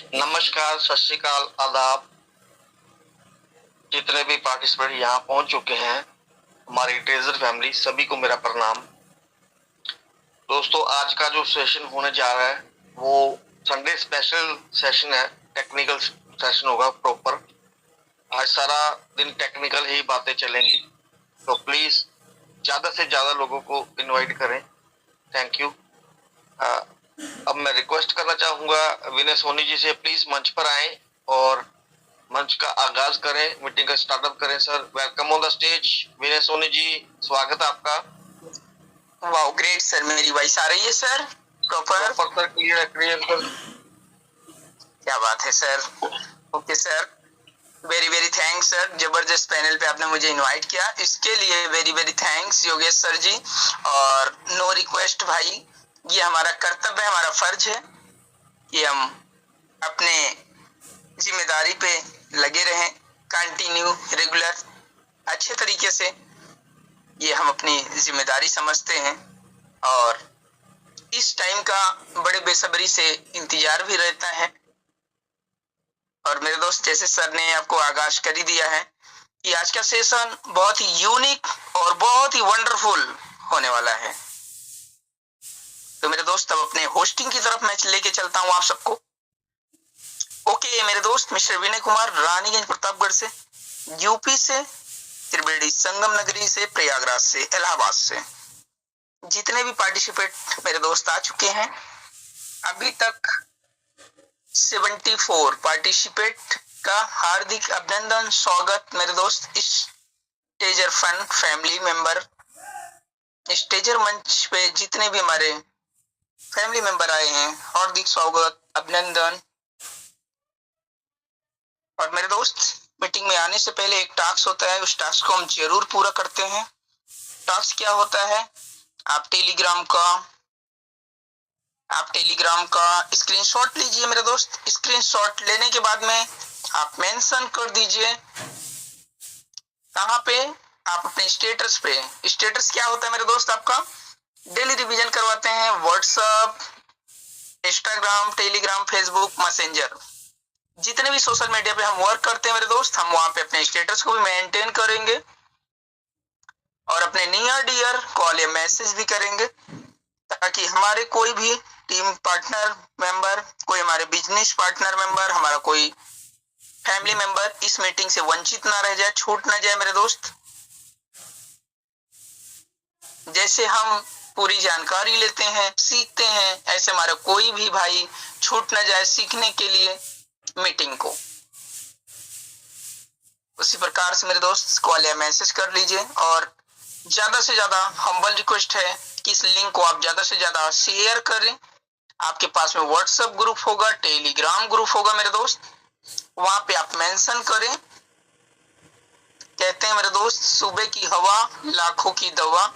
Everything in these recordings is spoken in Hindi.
नमस्कार, सत श्री अकाल, आदाब। जितने भी पार्टिसिपेंट यहाँ पहुंच चुके हैं, हमारी ट्रेजर फैमिली, सभी को मेरा प्रणाम। दोस्तों, आज का जो सेशन होने जा रहा है वो संडे स्पेशल सेशन है, टेक्निकल सेशन होगा प्रॉपर। आज सारा दिन टेक्निकल ही बातें चलेंगी, तो प्लीज ज्यादा से ज्यादा लोगों को इनवाइट करें। Thank you. अब मैं रिक्वेस्ट करना चाहूंगा विनय सोनी जी से, प्लीज मंच पर आए और मंच का आगाज करें, मीटिंग का स्टार्टअप करें। Sir, welcome on the stage. Vinay Soni ji, स्वागत है आपका। Wow, great sir. मेरी वॉइस आ रही है sir? Proper sir, clear sir. क्या बात है सर। Okay sir, very very thanks sir. जबरदस्त पैनल पे आपने मुझे इनवाइट किया, इसके लिए very very thanks Yogesh sir ji. और नो रिक्वेस्ट भाई, ये हमारा कर्तव्य है, हमारा फर्ज है कि हम अपने जिम्मेदारी पे लगे रहें, कंटिन्यू रेगुलर अच्छे तरीके से। ये हम अपनी जिम्मेदारी समझते हैं और इस टाइम का बड़े बेसब्री से इंतजार भी रहता है। और मेरे दोस्त, जैसे सर ने आपको आगाज कर ही दिया है कि आज का सेशन बहुत ही यूनिक और बहुत ही वंडरफुल होने वाला है। तो मेरे दोस्त, अब अपने होस्टिंग की तरफ मैं लेके चलता हूं आप सबको। ओके मेरे दोस्त, मिस्टर विनय कुमार, रानीगंज प्रतापगढ़ से, यूपी से, त्रिवेणी संगम नगरी से, प्रयागराज से, इलाहाबाद से जितने भी पार्टिसिपेट मेरे दोस्त आ चुके हैं, अभी तक 74 पार्टिसिपेट का हार्दिक अभिनंदन, स्वागत मेरे दोस्त। इस स्टेजर फन फैमिली मेंबर, स्टेजर मंच पे जितने भी हमारे फैमिली मेंबर आए हैं, हार्दिक स्वागत, अभिनंदन। और मेरे दोस्त, मीटिंग में आने से पहले एक टास्क होता है, उस टास्क को हम जरूर पूरा करते हैं। टास्क क्या होता है? आप टेलीग्राम का स्क्रीनशॉट लीजिए मेरे दोस्त। स्क्रीनशॉट लेने के बाद में आप मेंशन कर दीजिए कहाँ पे? आप अपने स्टेटस पे। स्टेटस क्या होता है मेरे दोस्त? आपका डेली रिवीजन करवाते हैं WhatsApp, Instagram, Telegram, Facebook, messenger, जितने भी सोशल मीडिया पे हम वर्क करते हैं मेरे दोस्त, हम वहां पे अपने स्टेटस को भी मेंटेन करेंगे और अपने नियर डियर कॉल या मैसेज भी करेंगे, ताकि हमारे कोई भी टीम पार्टनर मेंबर, कोई हमारे बिजनेस पार्टनर मेंबर, हमारा कोई फैमिली मेंबर इस मीटिंग से वंचित ना रह जाए, छूट ना जाए मेरे दोस्त। जैसे हम पूरी जानकारी लेते हैं, सीखते हैं, ऐसे हमारा कोई भी भाई छूट ना जाए सीखने के लिए मीटिंग को। उसी प्रकार से मेरे दोस्त कॉल या मैसेज कर लीजिए। और ज्यादा से ज्यादा हम्बल रिक्वेस्ट है कि इस लिंक को आप ज्यादा से ज्यादा शेयर करें। आपके पास में व्हाट्सएप ग्रुप होगा, टेलीग्राम ग्रुप होगा मेरे दोस्त, वहां पे आप मेंशन करें। कहते हैं मेरे दोस्त, सुबह की हवा लाखों की दवा,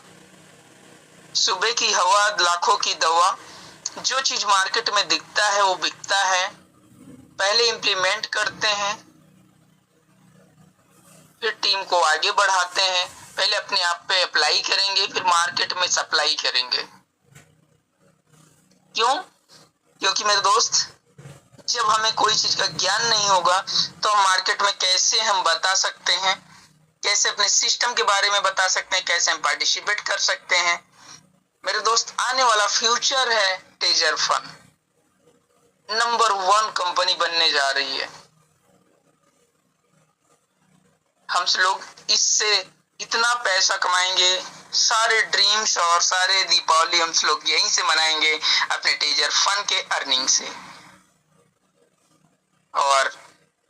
सुबह की हवा लाखों की दवा। जो चीज मार्केट में दिखता है वो बिकता है, पहले इंप्लीमेंट करते हैं, फिर टीम को आगे बढ़ाते हैं। पहले अपने आप पे अप्लाई करेंगे, फिर मार्केट में सप्लाई करेंगे। क्यों? क्योंकि मेरे दोस्त, जब हमें कोई चीज का ज्ञान नहीं होगा तो हम मार्केट में कैसे हम बता सकते हैं, कैसे अपने सिस्टम के बारे में बता सकते हैं, कैसे हम पार्टिसिपेट कर सकते हैं। मेरे दोस्त, आने वाला फ्यूचर है टेजर फन, नंबर 1 कंपनी बनने जा रही है। हम लोग इससे इतना पैसा कमाएंगे, सारे ड्रीम्स और सारे दीपावली हम लोग यहीं से मनाएंगे, अपने टेजर फन के अर्निंग से। और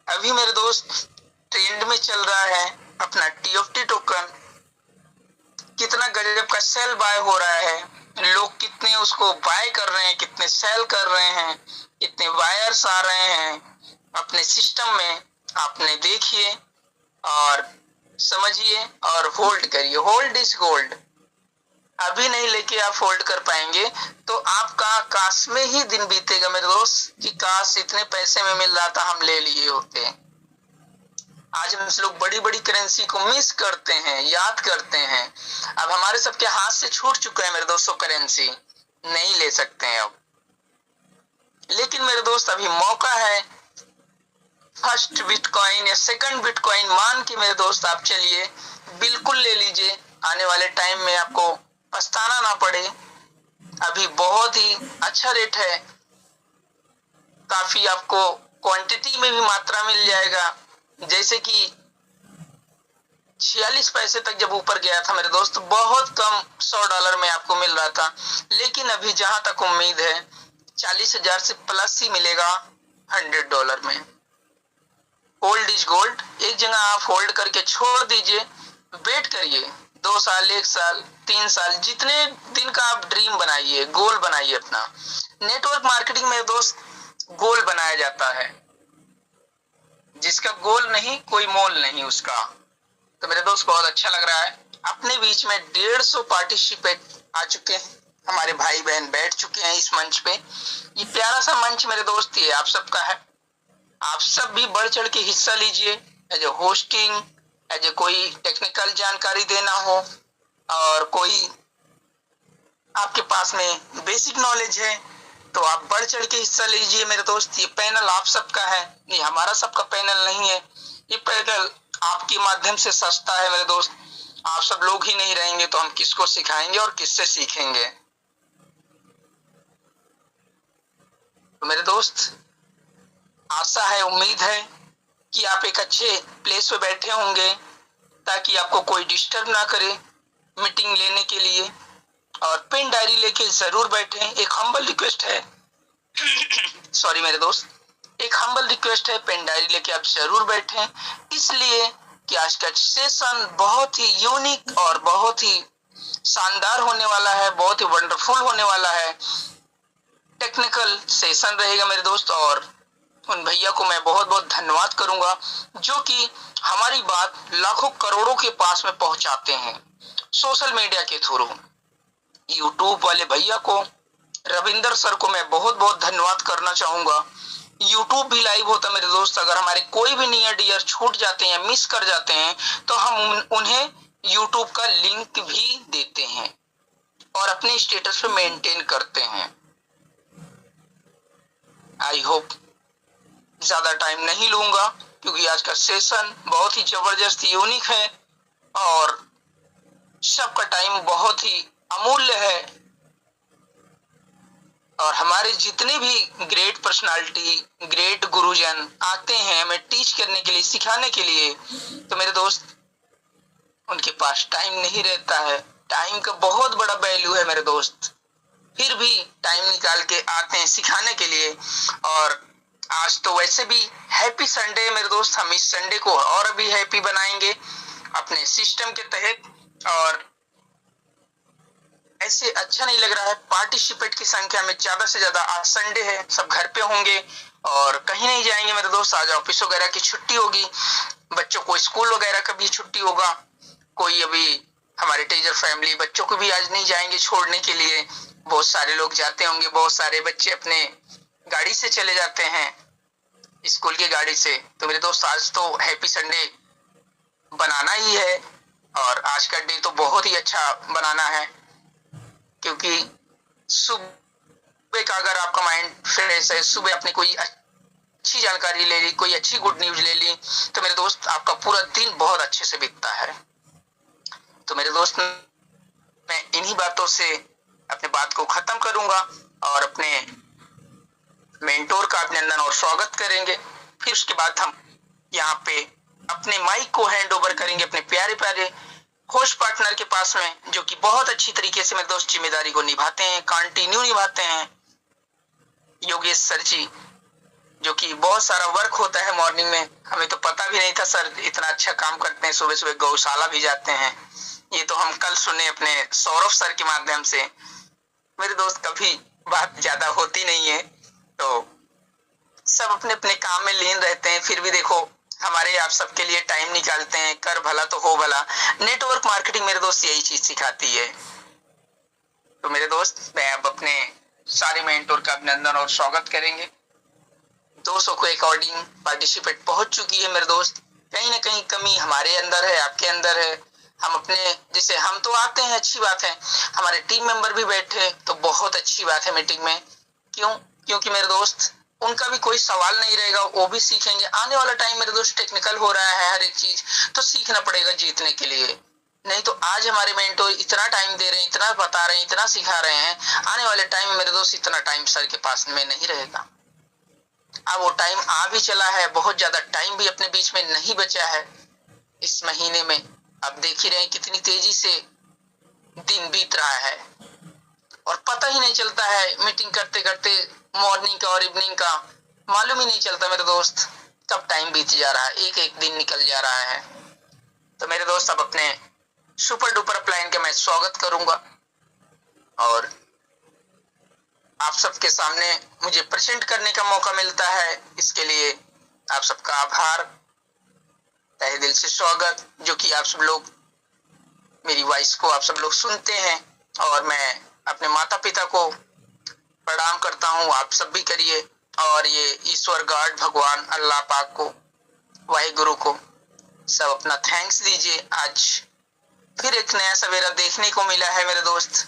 अभी मेरे दोस्त ट्रेंड में चल रहा है अपना TFT टोकन, कितना गजब का सेल बाय हो रहा है, लोग कितने उसको बाय कर रहे हैं, कितने सेल कर रहे हैं, कितने बायर्स आ रहे हैं अपने सिस्टम में। आपने देखिए और समझिए और होल्ड करिए। Hold is gold. अभी नहीं लेके आप होल्ड कर पाएंगे तो आपका काश में ही दिन बीतेगा मेरे दोस्त कि काश इतने पैसे में मिल रहा था, हम ले लिए होते। आज हम लोग बड़ी बड़ी करेंसी को मिस करते हैं, याद करते हैं। अब हमारे सबके हाथ से छूट चुका है मेरे दोस्तों, करेंसी नहीं ले सकते हैं अब। लेकिन मेरे दोस्त अभी मौका है, फर्स्ट बिटकॉइन या सेकंड बिटकॉइन मान के मेरे दोस्त आप चलिए, बिल्कुल ले लीजिए। आने वाले टाइम में आपको पछताना ना पड़े। अभी बहुत ही अच्छा रेट है, काफी आपको क्वांटिटी में भी मात्रा मिल जाएगा। जैसे कि 46 पैसे तक जब ऊपर गया था मेरे दोस्त, बहुत कम $100 में आपको मिल रहा था। लेकिन अभी जहां तक उम्मीद है 40,000 से प्लस ही मिलेगा $100 में। Hold is gold. एक जगह आप होल्ड करके छोड़ दीजिए, वेट करिए 2 साल, 1 साल, 3 साल, जितने दिन का आप ड्रीम बनाइए, गोल बनाइए अपना। नेटवर्क मार्केटिंग में दोस्त गोल बनाया जाता है, जिसका गोल नहीं कोई मोल नहीं उसका। तो मेरे दोस्त बहुत अच्छा लग रहा है, अपने बीच में 150 पार्टिसिपेट आ चुके हैं, हमारे भाई बहन बैठ चुके हैं इस मंच पे। ये प्यारा सा मंच मेरे दोस्त ये आप सबका है, आप सब भी बढ़ चढ़ के हिस्सा लीजिए। As a hosting, as a कोई टेक्निकल जानकारी देना हो, और कोई आपके पास में बेसिक नॉलेज है, तो आप बढ़ चढ़ के हिस्सा लीजिए मेरे दोस्त। ये पैनल आप सबका है, ये हमारा सबका पैनल नहीं है। ये पैनल आपके माध्यम से सस्ता है मेरे दोस्त। आप सब लोग ही नहीं रहेंगे तो हम किसको सिखाएंगे और किससे सीखेंगे। तो मेरे दोस्त आशा है, उम्मीद है कि आप एक अच्छे प्लेस पे बैठे होंगे, ताकि आपको कोई डिस्टर्ब ना करे मीटिंग लेने के लिए। और पेन डायरी लेके जरूर बैठें। एक हम्बल रिक्वेस्ट है सॉरी मेरे दोस्त, एक हम्बल रिक्वेस्ट है, पेन डायरी लेके आप जरूर बैठें, इसलिए कि आज का सेशन बहुत ही यूनिक और बहुत ही शानदार होने वाला है, बहुत ही वंडरफुल होने वाला है। टेक्निकल सेशन रहेगा मेरे दोस्त, और उन भैया को मैं बहुत बहुत धन्यवाद करूंगा जो कि हमारी बात लाखों करोड़ों के पास में पहुंचाते हैं सोशल मीडिया के थ्रू। यूट्यूब वाले भैया को, रविंदर सर को मैं बहुत बहुत धन्यवाद करना चाहूंगा। यूट्यूब भी लाइव होता मेरे दोस्त, अगर हमारे कोई भी नियर डियर छूट जाते हैं, मिस कर जाते हैं, तो हम उन्हें यूट्यूब का लिंक भी देते हैं और अपने स्टेटस पे मेंटेन करते हैं। आई होप ज्यादा टाइम नहीं लूंगा, क्योंकि आज का सेशन बहुत ही जबरदस्त यूनिक है और सबका टाइम बहुत ही अमूल्य है। और हमारे जितने भी ग्रेट पर्सनालिटी, ग्रेट गुरुजन आते हैं हमें टीच करने के लिए, सिखाने के लिए, तो मेरे दोस्त उनके पास टाइम नहीं रहता है। टाइम का बहुत बड़ा वैल्यू है मेरे दोस्त, फिर भी टाइम निकाल के आते हैं सिखाने के लिए। और आज तो वैसे भी हैप्पी संडे मेरे दोस्त, हम इस संडे को और भी हैप्पी बनाएंगे अपने सिस्टम के तहत। और ऐसे अच्छा नहीं लग रहा है, पार्टिसिपेट की संख्या में ज्यादा से ज्यादा। आज संडे है, सब घर पे होंगे और कहीं नहीं जाएंगे मेरे दोस्त। आज ऑफिस वगैरह की छुट्टी होगी, बच्चों को स्कूल वगैरह का भी छुट्टी होगा। कोई अभी हमारे टीचर फैमिली बच्चों को भी आज नहीं जाएंगे छोड़ने के लिए, बहुत सारे लोग जाते होंगे, बहुत सारे बच्चे अपने गाड़ी से चले जाते हैं, स्कूल की गाड़ी से। तो मेरे दोस्त आज तो हैप्पी संडे बनाना ही है, और आज का डे तो बहुत ही अच्छा बनाना है, क्योंकि सुबह का अगर आपका माइंड फ्रेश है, सुबह आपने कोई अच्छी जानकारी ले ली, कोई अच्छी गुड न्यूज ले ली, तो मेरे दोस्त आपका पूरा दिन बहुत अच्छे से बीतता है। तो मेरे दोस्त मैं इन्हीं बातों से अपने बात को खत्म करूंगा और अपने मेंटोर का अभिनंदन और स्वागत करेंगे। फिर उसके बाद हम यहाँ पे अपने माइक को हैंड ओवर करेंगे अपने प्यारे प्यारे होस्ट पार्टनर के पास में, जो कि बहुत अच्छी तरीके से मेरे दोस्त जिम्मेदारी को निभाते हैं, कंटिन्यू निभाते हैं। योगेश सर जी, जो कि बहुत सारा वर्क होता है मॉर्निंग में, हमें तो पता भी नहीं था सर इतना अच्छा काम करते हैं, सुबह सुबह गौशाला भी जाते हैं। ये तो हम कल सुने अपने सौरभ सर के माध्यम से। मेरे दोस्त कभी बात ज्यादा होती नहीं है, तो सब अपने अपने काम में लीन रहते हैं, फिर भी देखो हमारे आप सबके लिए टाइम निकालते हैं। कर भला तो हो भला। नेटवर्क मार्केटिंग मेरे दोस्त यही चीज सिखाती है। तो मेरे दोस्त मैं अब अपने सारे मेंटोर का अभिनंदन और स्वागत करेंगे। 200 के अकॉर्डिंग पार्टिसिपेट पहुंच चुकी है मेरे दोस्त। कहीं ना कहीं कमी हमारे अंदर है, आपके अंदर है। हम अपने जैसे हम तो आते हैं, अच्छी बात है, हमारे टीम मेंबर भी बैठे तो बहुत अच्छी बात है मीटिंग में। क्यों? क्योंकि मेरे दोस्त उनका भी कोई सवाल नहीं रहेगा, वो भी सीखेंगे। आने वाला टाइम मेरे दोस्त टेक्निकल हो रहा है हर एक चीज, तो सीखना पड़ेगा जीतने के लिए। नहीं तो आज हमारे मेंटोर इतना टाइम दे रहे हैं, इतना बता रहे हैं, इतना सिखा रहे हैं, आने वाले टाइम में मेरे दोस्त इतना टाइम सर के पास में नहीं रहेगा। अब वो टाइम आ भी चला है, बहुत ज्यादा टाइम भी अपने बीच में नहीं बचा है इस महीने में। आप देख ही रहे हैं कितनी तेजी से दिन बीत रहा है और पता ही नहीं चलता है, मीटिंग करते करते मॉर्निंग का और इवनिंग का मालूम ही नहीं चलता मेरे दोस्त कब टाइम बीत जा रहा है, एक एक दिन निकल जा रहा है। तो मेरे दोस्त अब अपने सुपर डुपर अपलाइन का मैं स्वागत करूंगा और आप सबके सामने मुझे प्रेजेंट करने का मौका मिलता है, इसके लिए आप सबका आभार, तहे दिल से स्वागत। जो कि आप सब लोग मेरी वॉइस को आप सब लोग सुनते हैं और मैं अपने माता पिता को प्रणाम करता हूँ, आप सब भी करिए। और ये ईश्वर गॉड भगवान अल्लाह पाक को, वाहिगुरु को सब अपना थैंक्स दीजिए। आज फिर एक नया सवेरा देखने को मिला है मेरे दोस्त,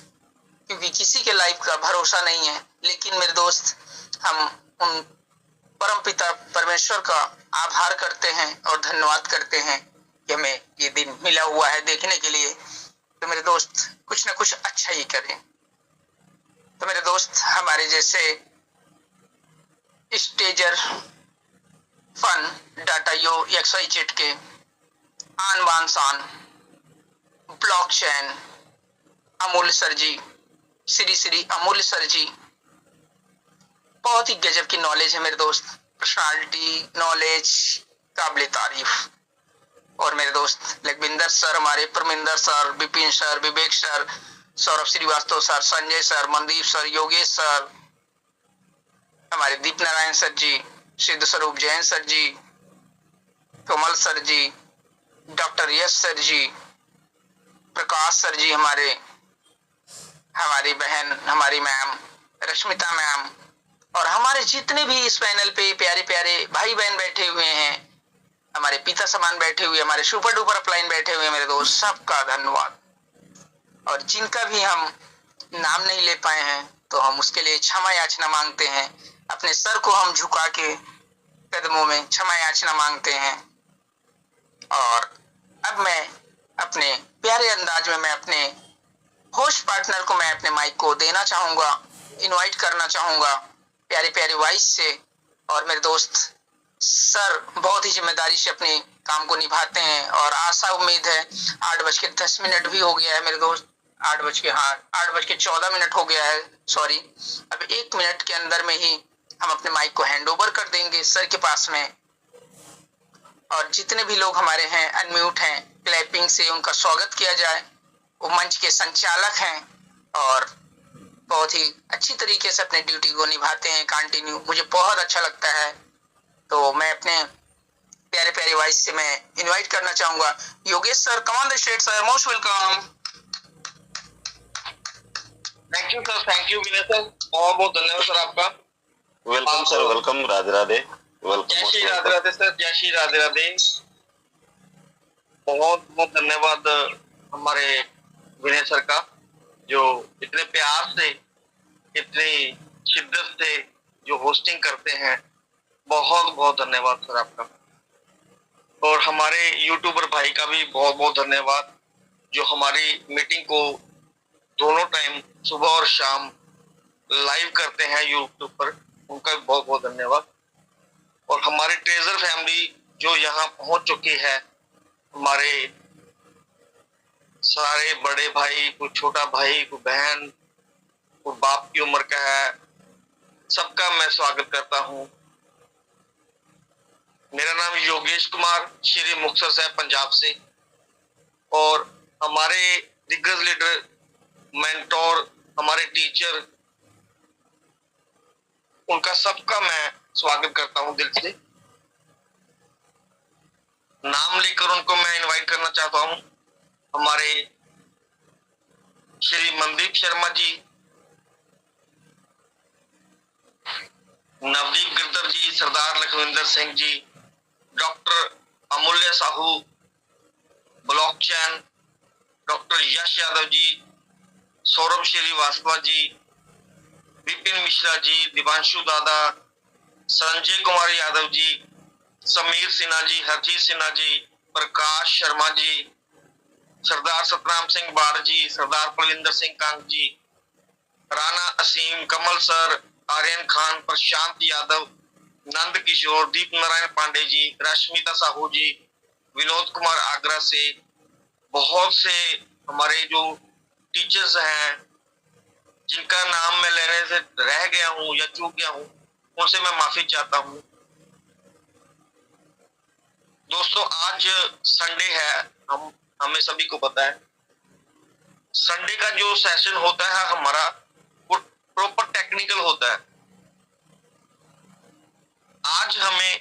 क्योंकि किसी के लाइफ का भरोसा नहीं है। लेकिन मेरे दोस्त हम उन परम पिता परमेश्वर का आभार करते हैं और धन्यवाद करते हैं कि हमें ये दिन मिला हुआ है देखने के लिए। तो मेरे दोस्त कुछ ना कुछ अच्छा ही करें। तो मेरे दोस्त हमारे जैसे स्टेजर फन डाटा यो XYZ के आन बान शान ब्लॉकचेन अमूल्य सर जी, श्री अमूल्य सर जी, बहुत ही गजब की नॉलेज है मेरे दोस्त, पर्सनालिटी नॉलेज काबिल तारीफ। और मेरे दोस्त लखविंदर सर, हमारे Parminder sir, Vipin sir, Vivek sir, Saurabh Srivastava sir, Sanjay sir, Mandeep sir, Yogesh sir, हमारे Deep Narayan sir ji, Siddh Swaroop Jain sir ji, Kamal sir ji, doctor Yash sir ji, Prakash sir ji, हमारी बहन, हमारी मैम रश्मिता मैम, और हमारे जितने भी इस पैनल पे प्यारे प्यारे भाई बहन बैठे हुए हैं, हमारे पिता समान बैठे हुए, हमारे सुपर डुपर अपलाइन बैठे हुए मेरे दोस्त, सबका धन्यवाद। और जिनका भी हम नाम नहीं ले पाए हैं तो हम उसके लिए क्षमा याचना मांगते हैं, अपने सर को हम झुका के कदमों में क्षमा याचना मांगते हैं। और अब मैं अपने प्यारे अंदाज में मैं अपने होस्ट पार्टनर को मैं अपने माइक को देना चाहूंगा, इनवाइट करना चाहूंगा प्यारे प्यारे वॉइस से। और मेरे दोस्त सर बहुत ही जिम्मेदारी से अपने काम को निभाते हैं और आशा उम्मीद है 8:10 भी हो गया है मेरे दोस्त, 8:14 हो गया है, सॉरी। अब 1 मिनट के अंदर में ही हम अपने माइक को हैंड ओवर कर देंगे सर के पास में। और जितने भी लोग हमारे हैं अनम्यूट हैं, क्लैपिंग से उनका स्वागत किया जाए। वो मंच के संचालक हैं और बहुत ही अच्छी तरीके से अपने ड्यूटी को निभाते हैं कंटिन्यू, मुझे बहुत अच्छा लगता है। तो मैं अपने प्यारे प्यारे वॉइस से मैं इनवाइट करना चाहूंगा Yogesh sir, come on the stage sir, most welcome. Thank you sir, thank you Vinay sir, बहुत बहुत धन्यवाद सर आपका। Welcome sir, welcome, Radhe Radhe, जय श्री राधे राधे सर, जय श्री राधे राधे। बहुत बहुत धन्यवाद हमारे विनय सर का, जो इतने प्यार से, इतनी शिद्दत से जो होस्टिंग करते हैं। बहुत बहुत धन्यवाद सर आपका। और हमारे यूट्यूबर भाई का भी बहुत बहुत धन्यवाद, जो हमारी मीटिंग को दोनों टाइम सुबह और शाम लाइव करते हैं यूट्यूब पर, उनका भी बहुत बहुत धन्यवाद। और हमारे ट्रेजर फैमिली जो यहाँ पहुंच चुकी है, हमारे सारे बड़े भाई, कोई छोटा भाई, कोई बहन, कोई बाप की उम्र का है, सबका मैं स्वागत करता हूँ। मेरा नाम योगेश कुमार, श्री मुक्तसर साहब पंजाब से। और हमारे दिग्गज लीडर, मेंटोर, हमारे टीचर, उनका सबका मैं स्वागत करता हूं दिल से। नाम लेकर उनको मैं इनवाइट करना चाहता हूं। हमारे श्री मनदीप शर्मा जी, नवदीप गिरधर जी, सरदार लखविंदर सिंह जी, डॉक्टर अमूल्य साहू, ब्लॉकचेन, डॉक्टर यश यादव जी, सौरभ श्रीवास्तव जी, विपिन मिश्रा जी, दिवांशु दादा, संजय कुमार यादव जी, समीर सिन्हा जी, हरजीत सिन्हा जी, प्रकाश शर्मा जी, सरदार सतराम सिंह बाड़ जी, सरदार कुलविंदर सिंह कांग जी, राणा असीम, कमल सर, आर्यन खान, प्रशांत यादव, नंद किशोर, दीप नारायण पांडे जी, रश्मिता साहू जी, विनोद कुमार आगरा से, बहुत से हमारे जो टीचर्स हैं जिनका नाम मैं लेने से रह गया हूं या चूक गया हूं, उनसे मैं माफी चाहता हूं। दोस्तों आज संडे है, हमें सभी को पता है संडे का जो सेशन होता है हमारा वो प्रॉपर टेक्निकल होता है। आज हमें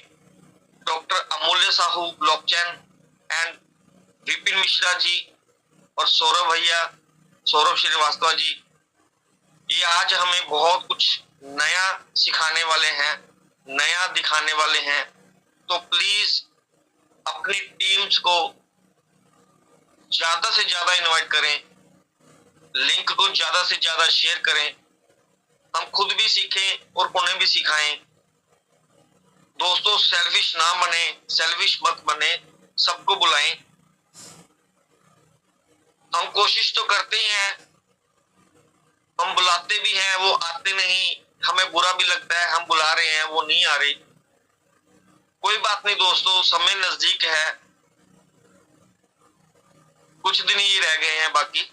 डॉक्टर अमूल्य साहू ब्लॉकचेन एंड विपिन मिश्रा जी और सौरभ श्रीवास्तव जी, ये आज हमें बहुत कुछ नया सिखाने वाले हैं, नया दिखाने वाले हैं। तो प्लीज अपनी टीम्स को ज्यादा से ज्यादा इनवाइट करें, लिंक को ज्यादा से ज्यादा शेयर करें, हम खुद भी सीखें और उन्हें भी सिखाएं। दोस्तों सेल्फिश ना बने, सेल्फिश मत बने, सबको बुलाएं। हम कोशिश तो करते ही हैं, हम बुलाते भी हैं, वो आते नहीं, हमें बुरा भी लगता है, हम बुला रहे हैं वो नहीं आ रहे। कोई बात नहीं दोस्तों, समय नजदीक है, कुछ दिन ही रह गए हैं, बाकी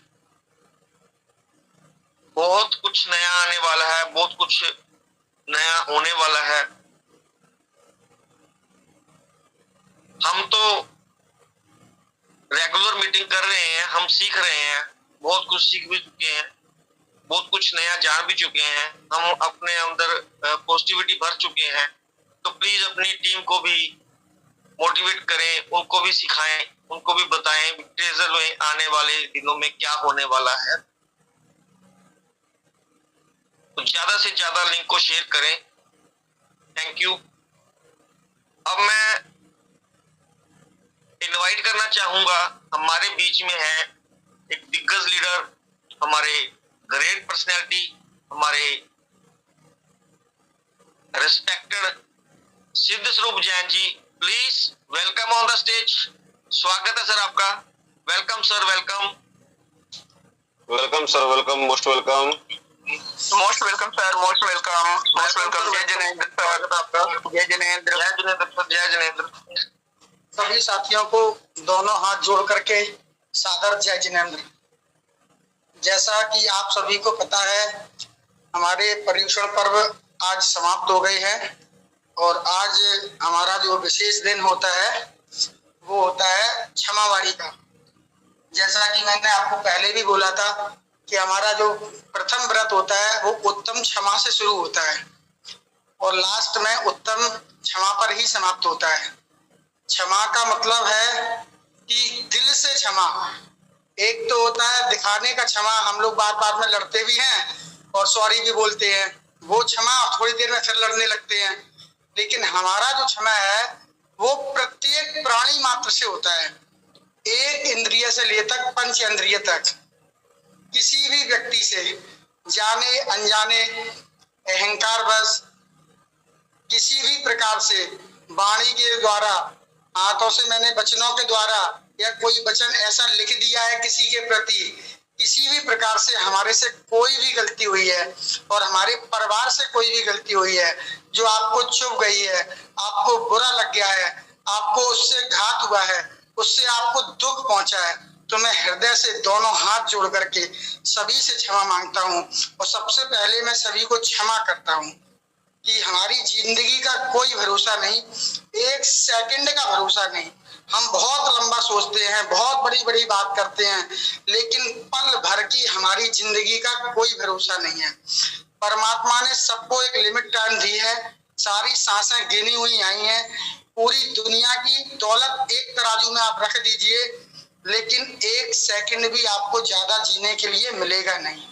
बहुत कुछ नया आने वाला है, बहुत कुछ नया होने वाला है। हम तो रेगुलर मीटिंग कर रहे हैं, हम सीख रहे हैं, बहुत कुछ सीख भी चुके हैं, बहुत कुछ नया जान भी चुके हैं, हम अपने अंदर पॉजिटिविटी भर चुके हैं। तो प्लीज अपनी टीम को भी मोटिवेट करें, उनको भी सिखाएं, उनको भी बताएं ट्रेजर में आने वाले दिनों में क्या होने वाला है। तो ज्यादा से ज्यादा लिंक को शेयर करें। Thank you. अब मैं इनवाइट करना चाहूंगा, हमारे बीच में है एक दिग्गज लीडर, हमारे ग्रेट पर्सनैलिटी, हमारे respected Siddh Swaroop Jain ji. Please welcome on the stage. स्वागत है सर आपका। Welcome sir, welcome. Welcome sir, welcome, most welcome. Most welcome sir, most welcome, most welcome. जय जिनेंद्र सर आपका। जय जिनेंद्र, जय जिनेंद्र सर, जय जिनेंद्र। सभी साथियों को दोनों हाथ जोड़ करके सादर जय जिनेंद्र। जैसा कि आप सभी को पता है, हमारे पर्युषण पर्व आज समाप्त हो गए हैं और आज हमारा जो विशेष दिन होता है वो होता है क्षमावारी का। जैसा कि मैंने आपको पहले भी बोला था कि हमारा जो प्रथम व्रत होता है वो उत्तम क्षमा से शुरू होता है और लास्ट में उत्तम क्षमा पर ही समाप्त होता है। क्षमा का मतलब है कि दिल से क्षमा। एक तो होता है दिखाने का क्षमा, हम लोग बार बार में लड़ते भी हैं और सॉरी भी बोलते हैं, वो क्षमा थोड़ी देर में फिर लड़ने लगते हैं। लेकिन हमारा जो क्षमा है वो प्रत्येक प्राणी मात्र से होता है, एक इंद्रिय से लेकर पंच इंद्रिय तक। किसी भी व्यक्ति से जाने अनजाने, अहंकार बस, किसी भी प्रकार से वाणी के द्वारा, हाथों से मैंने वचनों के द्वारा या कोई वचन ऐसा लिख दिया है किसी के प्रति, किसी भी प्रकार से हमारे से कोई भी गलती हुई है और हमारे परिवार से कोई भी गलती हुई है जो आपको चुभ गई है, आपको बुरा लग गया है, आपको उससे घात हुआ है, उससे आपको दुख पहुंचा है, तो मैं हृदय से दोनों हाथ जोड़ करके सभी से क्षमा मांगता हूं और सबसे पहले मैं सभी को क्षमा करता हूं कि हमारी जिंदगी का कोई भरोसा नहीं, एक सेकंड का भरोसा नहीं। हम बहुत लंबा सोचते हैं, बहुत बड़ी बड़ी बात करते हैं, लेकिन पल भर की हमारी जिंदगी का कोई भरोसा नहीं है। परमात्मा ने सबको एक लिमिट टाइम दी है, सारी सांसें गिनी हुई आई हैं। पूरी दुनिया की दौलत एक तराजू में आप रख दीजिए, लेकिन एक सेकंड भी आपको ज्यादा जीने के लिए मिलेगा नहीं।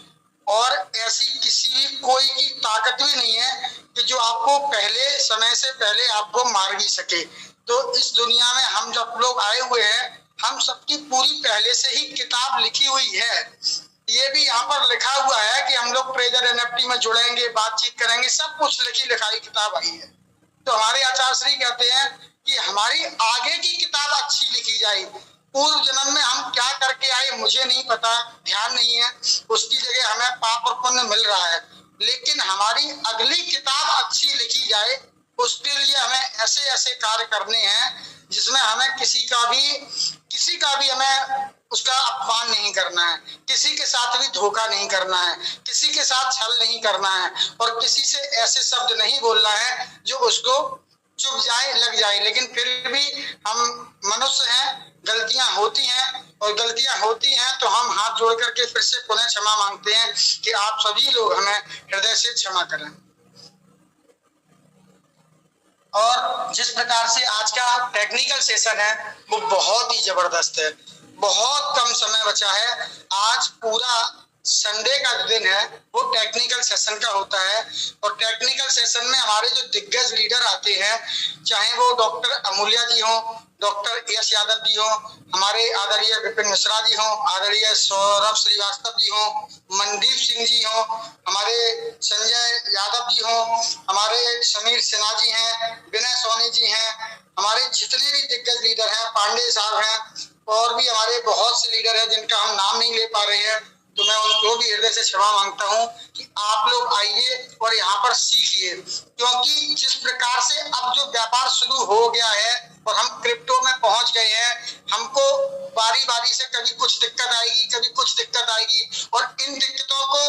और ऐसी किसी भी कोई की ताकत भी नहीं है कि जो आपको पहले समय से पहले आपको मार भी सके। तो इस दुनिया में हम जब लोग आए हुए हैं, हम सबकी पूरी पहले से ही किताब लिखी हुई है ये भी यहाँ पर लिखा हुआ है कि हम लोग ट्रेजर एनएफटी में जुड़ेंगे, बातचीत करेंगे, सब कुछ लिखी लिखाई किताब आई है। तो हमारे आचार्य श्री कहते हैं कि हमारी आगे की किताब अच्छी लिखी जाए। पूर्व जन्म में हम क्या करके आए मुझे नहीं पता, ध्यान नहीं है, उसकी जगह हमें पाप और पुण्य मिल रहा है, लेकिन हमारी अगली किताब अच्छी लिखी जाए उसके लिए हमें ऐसे ऐसे कार्य करने हैं जिसमें हमें किसी का भी हमें उसका अपमान नहीं करना है, किसी के साथ भी धोखा नहीं करना है, किसी के साथ छल नहीं करना है और किसी से ऐसे शब्द नहीं बोलना है जो उसको चुभ जाए, लग जाए। लेकिन फिर भी हम मनुष्य हैं, गलतियां होती हैं और गलतियां होती हैं तो हम हाथ जोड़ करके फिर से पुनः क्षमा मांगते हैं कि आप सभी लोग हमें हृदय से क्षमा करें। और जिस प्रकार से आज का टेक्निकल सेशन है वो बहुत ही जबरदस्त है, बहुत कम समय बचा है। आज पूरा संडे का दिन है वो टेक्निकल सेशन का होता है और टेक्निकल सेशन में हमारे जो दिग्गज लीडर आते हैं, चाहे वो डॉक्टर अमूल्या जी हो, डॉक्टर एस यादव जी हो, हमारे आदरणीय विपिन मिश्रा जी हो, आदरणीय सौरभ श्रीवास्तव जी हो, मनदीप सिंह जी हो, हमारे संजय यादव जी हो, हमारे समीर सिन्हा जी हैं, विनय सोनी जी हैं, हमारे जितने भी दिग्गज लीडर हैं, पांडे साहब हैं और भी हमारे बहुत से लीडर हैं जिनका हम नाम नहीं ले पा रहे हैं, तो मैं उनको भी हृदय से क्षमा मांगता हूं कि आप लोग आइए और यहाँ पर सीखिए, क्योंकि जिस प्रकार से अब जो व्यापार शुरू हो गया है और हम क्रिप्टो में पहुंच गए हैं, हमको बारी बारी से कभी कुछ दिक्कत आएगी, कभी कुछ दिक्कत आएगी और इन दिक्कतों को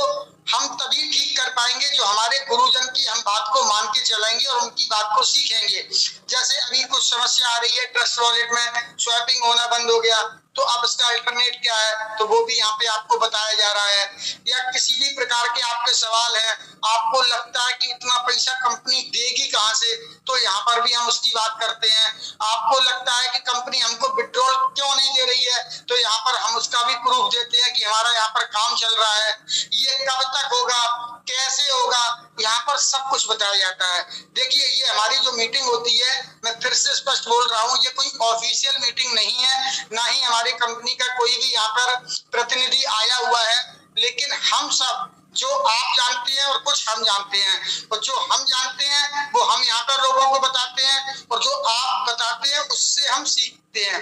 हम तभी ठीक कर पाएंगे जो हमारे गुरुजन की हम बात को मान के चलेंगे और उनकी बात को सीखेंगे। जैसे अभी कुछ समस्या आ रही है, ट्रस्ट वॉलेट में स्वैपिंग होना बंद हो गया, तो अब इसका अल्टरनेट क्या है, तो वो भी यहाँ पे आपको बताया जा रहा है। या किसी भी प्रकार के आपके सवाल हैं, आपको लगता है कि इतना पैसा कंपनी देगी कहाँ से, तो यहाँ पर भी हम उसकी बात करते हैं। आपको लगता है कि कंपनी हमको विड्रॉल क्यों नहीं दे रही है, तो यहाँ पर हम उसका भी प्रूफ देते हैं कि हमारा यहाँ पर काम चल रहा है, ये कब तक होगा, कैसे होगा, यहाँ पर सब कुछ बताया जाता है। देखिए, ये हमारी जो मीटिंग होती है, मैं फिर से स्पष्ट बोल रहा हूँ, ये कोई ऑफिशियल मीटिंग नहीं है, ना ही हमारी कंपनी का कोई भी यहाँ पर प्रतिनिधि आया हुआ है, लेकिन हम सब जो आप जानते हैं और कुछ हम जानते हैं और जो हम जानते हैं वो हम यहाँ पर लोगों को बताते हैं और जो आप बताते हैं उससे हम सीखते हैं।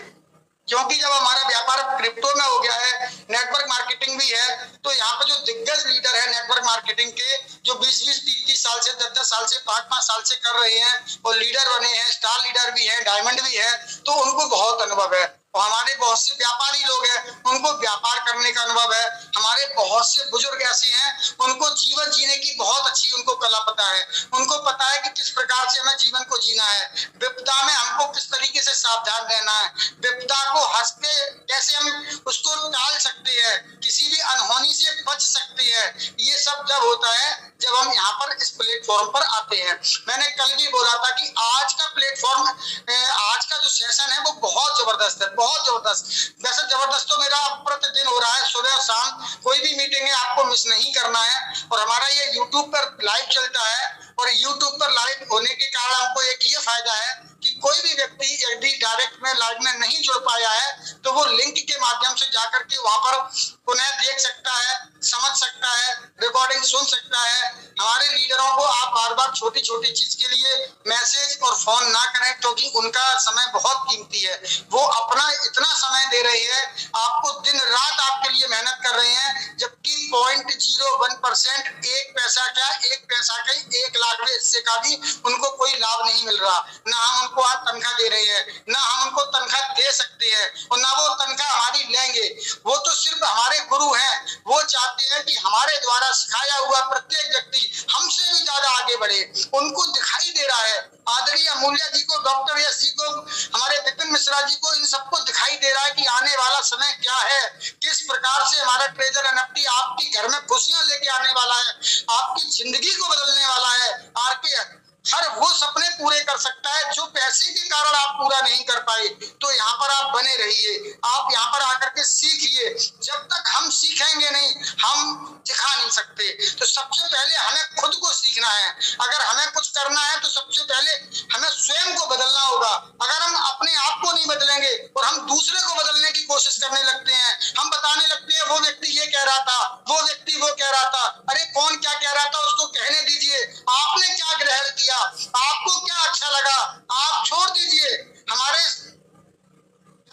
क्योंकि जब हमारा व्यापार क्रिप्टो में हो गया है, नेटवर्क मार्केटिंग भी है, तो यहाँ पर जो दिग्गज लीडर है नेटवर्क मार्केटिंग के, जो 20-20, 30-30 साल से, 10-10 साल से, 5-5 साल से कर रहे हैं और लीडर बने हैं, स्टार लीडर भी हैं, डायमंड भी है, तो उनको बहुत अनुभव है। और हमारे बहुत से व्यापारी लोग हैं, उनको व्यापार करने का अनुभव है। हमारे बहुत से बुजुर्ग ऐसे हैं, उनको जीवन जीने की बहुत अच्छी उनको कला पता है, उनको पता है कि किस प्रकार से हमें जीवन को जीना है, विपदा में हमको किस तरीके से सावधान रहना है, विपदा को हंस के कैसे हम उसको टाल सकते हैं, किसी भी अनहोनी से बच सकते हैं। ये सब जब होता है जब हम यहाँ पर इस प्लेटफॉर्म पर आते हैं। मैंने कल भी बोला था कि आज का प्लेटफॉर्म, आज का जो सेशन है वो बहुत जबरदस्त है, बहुत जबरदस्त। वैसे जबरदस्त तो मेरा प्रतिदिन हो रहा है, सुबह और शाम कोई भी मीटिंग है आपको मिस नहीं करना है। और हमारा ये यूट्यूब पर लाइव चलता है और यूट्यूब पर लाइव होने के कारण हमको एक ये फायदा है कि कोई भी व्यक्ति यदि डायरेक्ट में लाइव में नहीं जुड़ पाया है तो वो लिंक के माध्यम से जाकर के वहां पर पुनः देख सकता है, समझ सकता है, रिकॉर्डिंग सुन सकता है। हमारे लीडरों को आप बार बार छोटी छोटी चीज के लिए मैसेज और फोन ना करें, क्योंकि उनका समय बहुत कीमती है। वो अपना इतना समय दे रहे हैं, आपको दिन रात आपके लिए मेहनत कर रहे हैं, जबकि 0.01%, एक पैसा क्या, एक पैसा का 1 लाख में हिस्से का भी उनको कोई लाभ नहीं मिल रहा। ना हम उनको आज तनख्वाह दे रहे हैं, ना हम उनको तनख्वाह दे सकते हैं और ना वो तनख्वाह हमारी लेंगे। वो तो सिर्फ हमारे गुरु हैं, वो चाहते हैं कि हमारे द्वारा सिखाया हुआ प्रत्येक व्यक्ति हमसे भी ज्यादा आगे बढ़े। उनको दिखाई दे रहा है, आदरणीय अमूल्या जी को, डॉक्टर यश जी को, हमारे विपिन मिश्रा जी को, इन सबको दिखाई दे रहा है कि आने वाला समय क्या है, किस प्रकार से हमारा ट्रेजर एनएफटी आपके घर में खुशियां लेके आने वाला है, आपकी जिंदगी को बदलने वाला है। आरके हर वो सपने पूरे कर सकता है जो पैसे के कारण आप पूरा नहीं कर पाए। तो यहाँ पर आप बने रहिए, आप यहाँ पर आकर के सीखिए। जब तक हम सीखेंगे नहीं, हम सिखा नहीं सकते। तो सबसे पहले हमें खुद को सीखना है। अगर हमें कुछ करना है तो सबसे पहले हमें स्वयं को बदलना होगा। अगर हम अपने आप को नहीं नहीं बदलेंगे और हम दूसरे को बदलने की कोशिश करने लगते हैं। हम बताने लगते हैं वो व्यक्ति ये कह रहा था, वो व्यक्ति वो कह रहा था। अरे कौन क्या कह रहा था उसको कहने दीजिए, आपने क्या ग्रहण किया, आपको क्या अच्छा लगा, आप छोड़ दीजिए। हमारे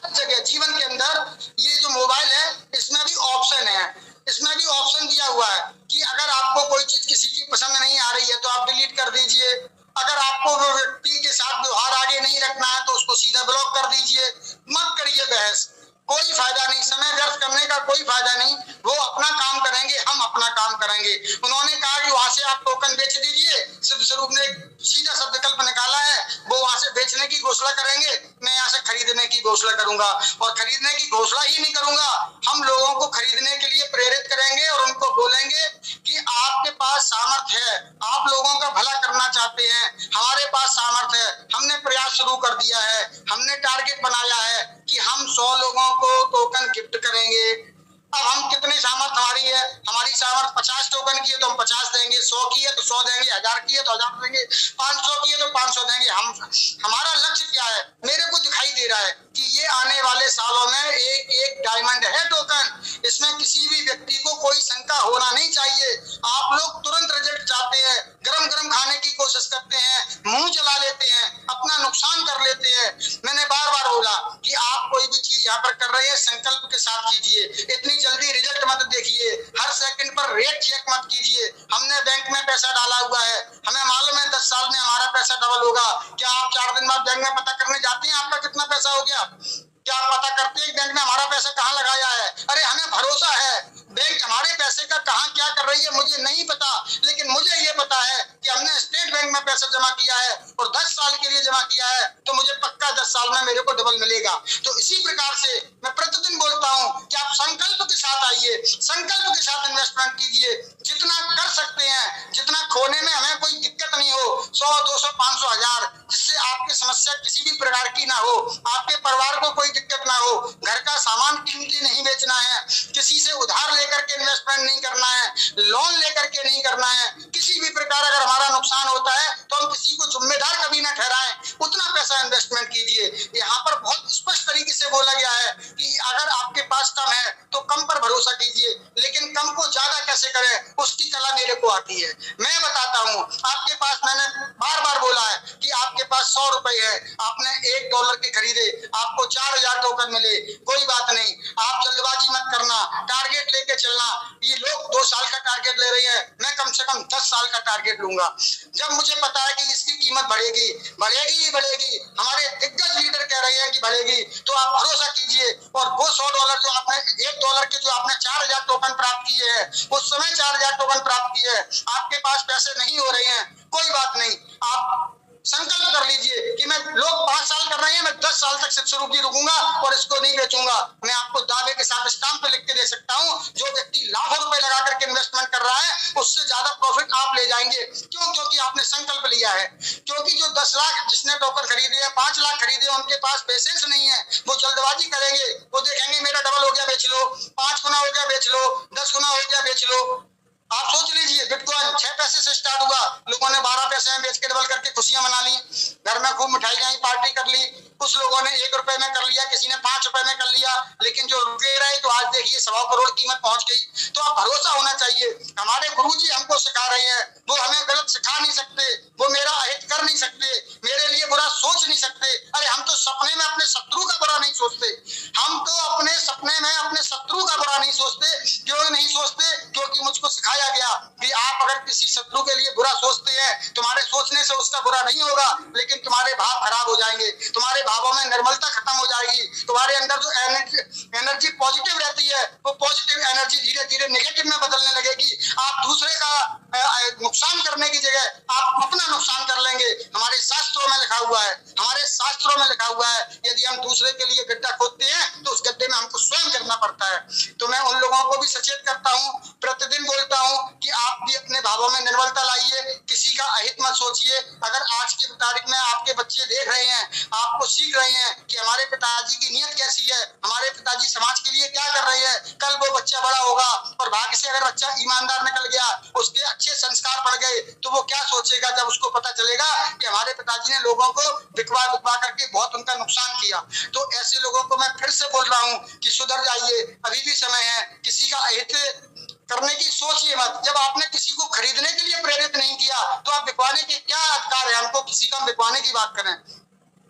हर जगह जीवन के अंदर ये जो मोबाइल है इसमें भी ऑप्शन है, इसमें भी ऑप्शन दिया हुआ है कि अगर आपको कोई चीज किसी की पसंद नहीं आ रही है तो आप डिलीट कर दीजिए। अगर आपको वो व्यक्ति के साथ व्यवहार आगे नहीं रखना है तो उसको सीधा ब्लॉक कर दीजिए। मत करिए बहस, कोई फायदा नहीं, समय व्यर्थ करने का कोई फायदा नहीं। वो अपना काम करेंगे, हम अपना काम करेंगे। उन्होंने कहा कि वहां से आप टोकन बेच दीजिए, सिद्ध स्वरूप ने सीधा शब्द विकल्प निकाला है, वो वहां से बेचने की घोषणा करेंगे, मैं यहाँ से खरीदने की घोषणा करूंगा। और खरीदने की घोषणा ही नहीं करूंगा, हम लोगों को खरीदने के लिए प्रेरित करेंगे और उनको बोलेंगे कि आपके पास सामर्थ्य है, आप लोगों का भला करना चाहते हैं, हमारे पास सामर्थ्य है, हमने प्रयास शुरू कर दिया है, हमने टारगेट बनाया है कि हम 100 लोगों को टोकन गिफ्ट करेंगे। अब हम कितनी सामर्थ्य हमारी है, हमारी सामर्थ्य 50 टोकन की है तो हम 50 देंगे, 100 की है तो 100 देंगे, 1000 की है तो 1000 देंगे, 500 की है तो 500 देंगे। हमारा लक्ष्य क्या है, मेरे को दिखाई दे रहा है कि ये आने वाले सालों में एक डायमंड है टोकन, इसमें किसी भी व्यक्ति को कोई शंका होना नहीं चाहिए। आप लोग तुरंत रिजल्ट चाहते हैं, गरम गरम खाने की कोशिश करते हैं, मुंह चला लेते हैं, अपना नुकसान कर लेते हैं। मैंने बार बार बोला कि आप कोई भी चीज यहाँ पर कर रहे हैं संकल्प के साथ कीजिए, इतनी जल्दी रिजल्ट मत देखिए, हर सेकंड पर रेट चेक मत कीजिए। हमने बैंक में पैसा डाला हुआ है, हमें मालूम है 10 साल में हमारा पैसा डबल होगा। क्या आप 4 दिन बाद बैंक में पता करने जाते हैं आपका कितना पैसा हो गया? क्या आप पता करते हैं बैंक ने हमारा पैसा कहाँ लगाया है? अरे हमें भरोसा है बैंक हमारे पैसे का कहाँ क्या कर रही है मुझे नहीं पता, लेकिन मुझे ये पता है कि हमने स्टेट बैंक में पैसा जमा किया है और 10 साल के लिए जमा किया है, तो मुझे पक्का 10 साल में मेरे को डबल मिलेगा। तो इसी प्रकार से मैं प्रतिदिन बोलता हूँ कि आप संकल्प के साथ आइए, संकल्प के साथ इन्वेस्टमेंट कीजिए, जितना कर सकते हैं, जितना खोने में हमें कोई दिक्कत नहीं हो, 100, 200, 500, 1000, जिससे आपकी समस्या किसी भी प्रकार की ना हो, आपके परिवार को कोई दिक्कत ना हो। घर का सामान कीमती नहीं बेचना है, किसी से उधार लेकर के इन्वेस्टमेंट नहीं करना है, लोन लेकर के नहीं करना है। किसी भी प्रकार अगर हमारा नुकसान होता है तो हम किसी को जिम्मेदार कभी ना ठहराएं, उतना पैसा इन्वेस्टमेंट कीजिए। यहाँ पर बहुत स्पष्ट तरीके से बोला गया है कि अगर आपके पास कम है तो कम पर भरोसा कीजिए, लेकिन कम को ज्यादा कैसे करें उसकी कला मेरे को आती है, मैं बताता हूँ। आपके पास, मैंने बार बार बोला है कि आपके पास 100 रुपए है, आपने $1 के खरीदे, आपको 4000 टोकन मिले, कोई बात नहीं, आप जल्दबाजी मत करना, टारगेट लेके चलना। ये लोग 2 साल का टारगेट ले रहे हैं, मैं कम से कम 10 साल का टारगेट लूंगा। जब मुझे पता है कि इसकी कीमत बढ़ेगी बढ़ेगी ही बढ़ेगी, हमारे दिग्गज लीडर कह रहे हैं कि बढ़ेगी, तो आप भरोसा कीजिए। और वो $100 जो आपने, $1 के जो आपने 4000 टोकन प्राप्त किए हैं, उस समय 4000 टोकन प्राप्त किए हैं, आपके पास पैसे नहीं हो रहे हैं, कोई बात नहीं, आप संकल्प कर लीजिए कि मैं, लोग 5 साल कर रहे हैं, मैं 10 साल तक शिक्षारूप भी रुकूंगा और इसको नहीं बेचूंगा। मैं आपको दावे के साथ स्टाम्प पे लिख के दे सकता हूं, जो व्यक्ति लाखों रुपए लगा करके इन्वेस्टमेंट कर रहा है उससे ज्यादा प्रॉफिट आप ले जाएंगे। क्यों? क्योंकि आपने संकल्प लिया है। क्योंकि जो 10 लाख जिसने टोकन खरीदे हैं, 5 लाख खरीदे, उनके पास पेशेंस नहीं है, वो जल्दबाजी करेंगे, वो देखेंगे मेरा डबल हो गया बेच लो, 5 गुना हो गया बेच लो, 10 गुना हो गया बेच लो। आप सोच लीजिए, बिटकॉइन 6 पैसे से स्टार्ट हुआ, लोगों ने 12 पैसे में बेच के डबल करके खुशियां मना ली, घर में खूब मिठाई खाई, पार्टी कर ली। कुछ लोगों ने 1 रुपए में कर लिया, किसी ने 5 रुपए में कर लिया, लेकिन जो रुके रहे तो आज देखिए 1.25 करोड़ कीमत पहुंच गई। तो आप भरोसा होना चाहिए। हमारे गुरुजी हमको सिखा रहे हैं, वो हमें गलत सिखा नहीं सकते, वो मेरा अहित कर नहीं सकते, मेरे लिए बुरा सोच नहीं सकते। अरे हम तो सपने में अपने शत्रु का बुरा नहीं सोचते, हम तो अपने सपने में अपने शत्रु का बुरा नहीं सोचते। क्यों नहीं सोचते? क्योंकि मुझको सिखाया गया कि आप अगर किसी शत्रु के लिए बुरा सोचते हैं, तुम्हारे सोचने से उसका बुरा नहीं होगा, लेकिन तुम्हारे भाव खराब हो जाएंगे, तुम्हारे भावों में निर्मलता खत्म हो जाएगी, तुम्हारे अंदर जो एनर्जी पॉजिटिव रहती है वो पॉजिटिव एनर्जी धीरे धीरे नेगेटिव में बदलने लगेगी। आप दूसरे का नुकसान करने की जगह आप अपना नुकसान कर लेंगे। हमारे शास्त्रों में लिखा हुआ है, हमारे शास्त्रों में लिखा हुआ है, यदि हम दूसरे के लिए गड्ढा खोदते हैं तो उस गड्ढे में हमको स्वयं करना पड़ता है। तो मैं उन लोगों को भी सचेत करता हूँ, प्रतिदिन बोलता हूँ कि आप भी अपने भावों में निर्मलता लाइए, किसी का अहित मत सोचिए। अगर आज की तारीख में आपके बच्चे देख रहे हैं, आपको सीख रहे हैं कि हमारे पिताजी की नीयत कैसी है, हमारे पिताजी समाज के लिए क्या कर रहे हैं, कल वो बच्चा बड़ा होगा और भाग्य से अगर बच्चा ईमानदार निकल गया, उसके अच्छे संस्कार पड़ गए, तो वो क्या सोचेगा जब उसको पता चलेगा कि हमारे पिताजी ने लोगों लोगों को बिकवा बिकवा करके बहुत उनका नुकसान किया। तो ऐसे लोगों को मैं फिर से बोल रहा हूँ कि सुधर जाइए, अभी भी समय है। किसी का हित करने की सोचिए मत। जब आपने किसी को खरीदने के लिए प्रेरित नहीं किया तो आप बिकवाने के क्या अधिकार है हमको किसी का बिकवाने की बात करें।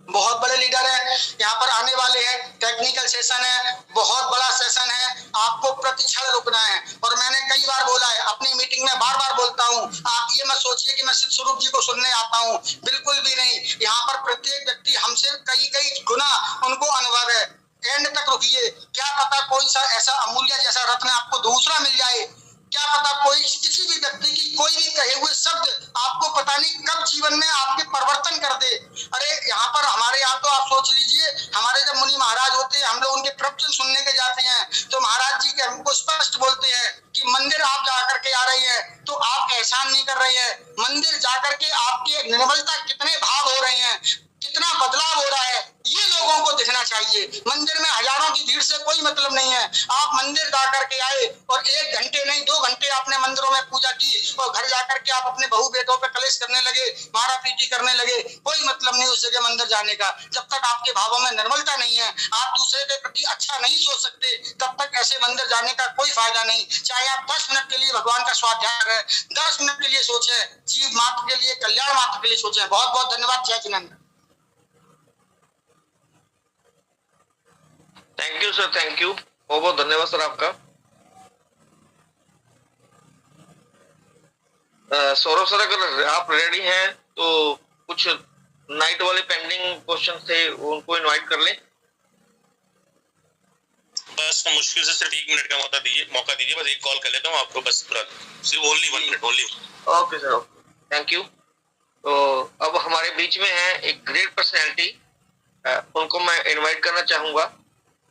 बहुत बड़े लीडर हैं यहाँ पर आने वाले हैं, टेक्निकल सेशन है, बहुत बड़ा सेशन है, आपको प्रतिक्षण रुकना है। और मैंने कई बार बोला है, अपनी मीटिंग में बार बार बोलता हूँ, आप ये मत सोचिए कि मैं सिर्फ स्वरूप जी को सुनने आता हूँ, बिल्कुल भी नहीं। यहाँ पर प्रत्येक व्यक्ति हमसे कई कई गुना उनको अनुभव है। एंड तक रुकिए, क्या पता कोई सा ऐसा अमूल्य जैसा रत्न आपको दूसरा मिल जाए। क्या पता कोई किसी भी व्यक्ति की कोई भी कहे हुए शब्द आपको पता नहीं कब जीवन में आपके परिवर्तन कर दे। अरे यहाँ पर हमारे यहाँ तो आप सोच लीजिए, हमारे जब मुनि महाराज होते हैं, हम लोग उनके प्रवचन सुनने के जाते हैं तो महाराज जी के हमको स्पष्ट बोलते हैं कि मंदिर आप जाकर के आ रहे हैं तो आप एहसान नहीं कर रहे हैं। मंदिर जाकर के आपके निर्मलता कितने भाव हो रहे हैं, कितना बदलाव हो रहा है, ये लोगों को दिखना चाहिए। मंदिर में हजारों की भीड़ से कोई मतलब नहीं है। आप मंदिर जाकर के आए और 1 घंटे नहीं 2 घंटे आपने मंदिरों में पूजा की और घर जाकर के आप अपने बहू बेटों पे कलेश करने लगे, मारा पीटी करने लगे, कोई मतलब नहीं उस जगह मंदिर जाने का। जब तक आपके भावों में निर्मलता नहीं है, आप दूसरे के प्रति अच्छा नहीं सोच सकते, तब तक ऐसे मंदिर जाने का कोई फायदा नहीं। चाहे आप 10 मिनट के लिए भगवान का स्वाध्याय करें, 10 मिनट के लिए सोचें, जीव मात्र के लिए, कल्याण मात्र के लिए सोचें। बहुत बहुत धन्यवाद। जय Jinendra. Thank you sir, thank you, बहुत बहुत धन्यवाद सर आपका। सौरभ सर, अगर आप रेडी हैं तो कुछ नाइट वाले पेंडिंग क्वेश्चन थे उनको इनवाइट कर लें। बस मुश्किल से सिर्फ 1 मिनट का मौका दीजिए, बस एक कॉल कर लेता हूँ आपको, बस पूरा सिर्फ only 1 minute only. Okay sir, thank you. तो अब हमारे बीच में है एक ग्रेट पर्सनैलिटी, उनको मैं इनवाइट करना चाहूंगा।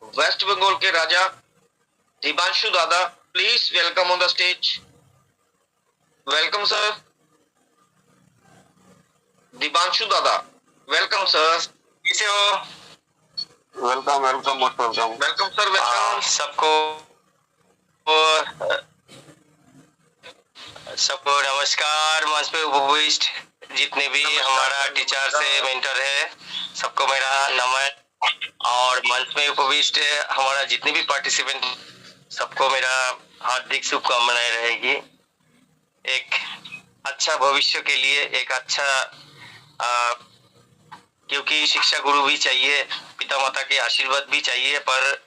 वेस्ट बंगाल के राजा दिबांशु दादा, please welcome on the stage. Welcome sir. Dibanshu दादा, वेलकम सर। कैसे हो? Welcome welcome most welcome. Welcome sir, welcome सबको नमस्कार। मंच पे उपविष्ट जितने भी हमारा टीचर से मेंटर है, सबको मेरा नमन। और मंच में उपविष्ट हमारा जितने भी पार्टिसिपेंट, सबको मेरा हार्दिक शुभकामनाएं रहेगी। एक अच्छा भविष्य के लिए एक अच्छा क्योंकि शिक्षा गुरु भी चाहिए, पिता माता के आशीर्वाद भी चाहिए, पर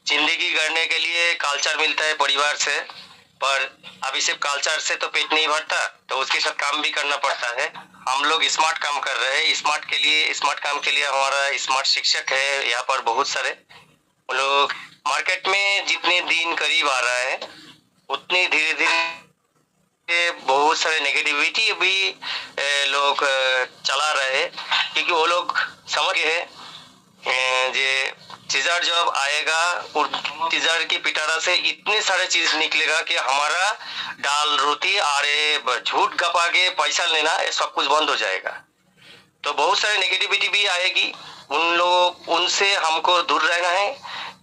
जिंदगी गढ़ने के लिए कल्चर मिलता है परिवार से, पर अभी सिर्फ कल्चर से तो पेट नहीं भरता, तो उसके साथ काम भी करना पड़ता है। हम लोग स्मार्ट काम कर रहे हैं, स्मार्ट काम के लिए हमारा स्मार्ट शिक्षक है यहाँ पर बहुत सारे। वो लोग मार्केट में जितने दिन करीब आ रहा है उतनी धीरे धीरे बहुत सारे नेगेटिविटी भी लोग चला रहे हैं, क्योंकि वो लोग समझ गए हैं टीजर जब आएगा और टीजर की पिटारा से इतने सारे चीज निकलेगा कि हमारा दाल रोटी आरे झूठ गपा के पैसा लेना ये सब कुछ बंद हो जाएगा। तो बहुत सारे नेगेटिविटी भी आएगी, उनसे हमको दूर रहना है,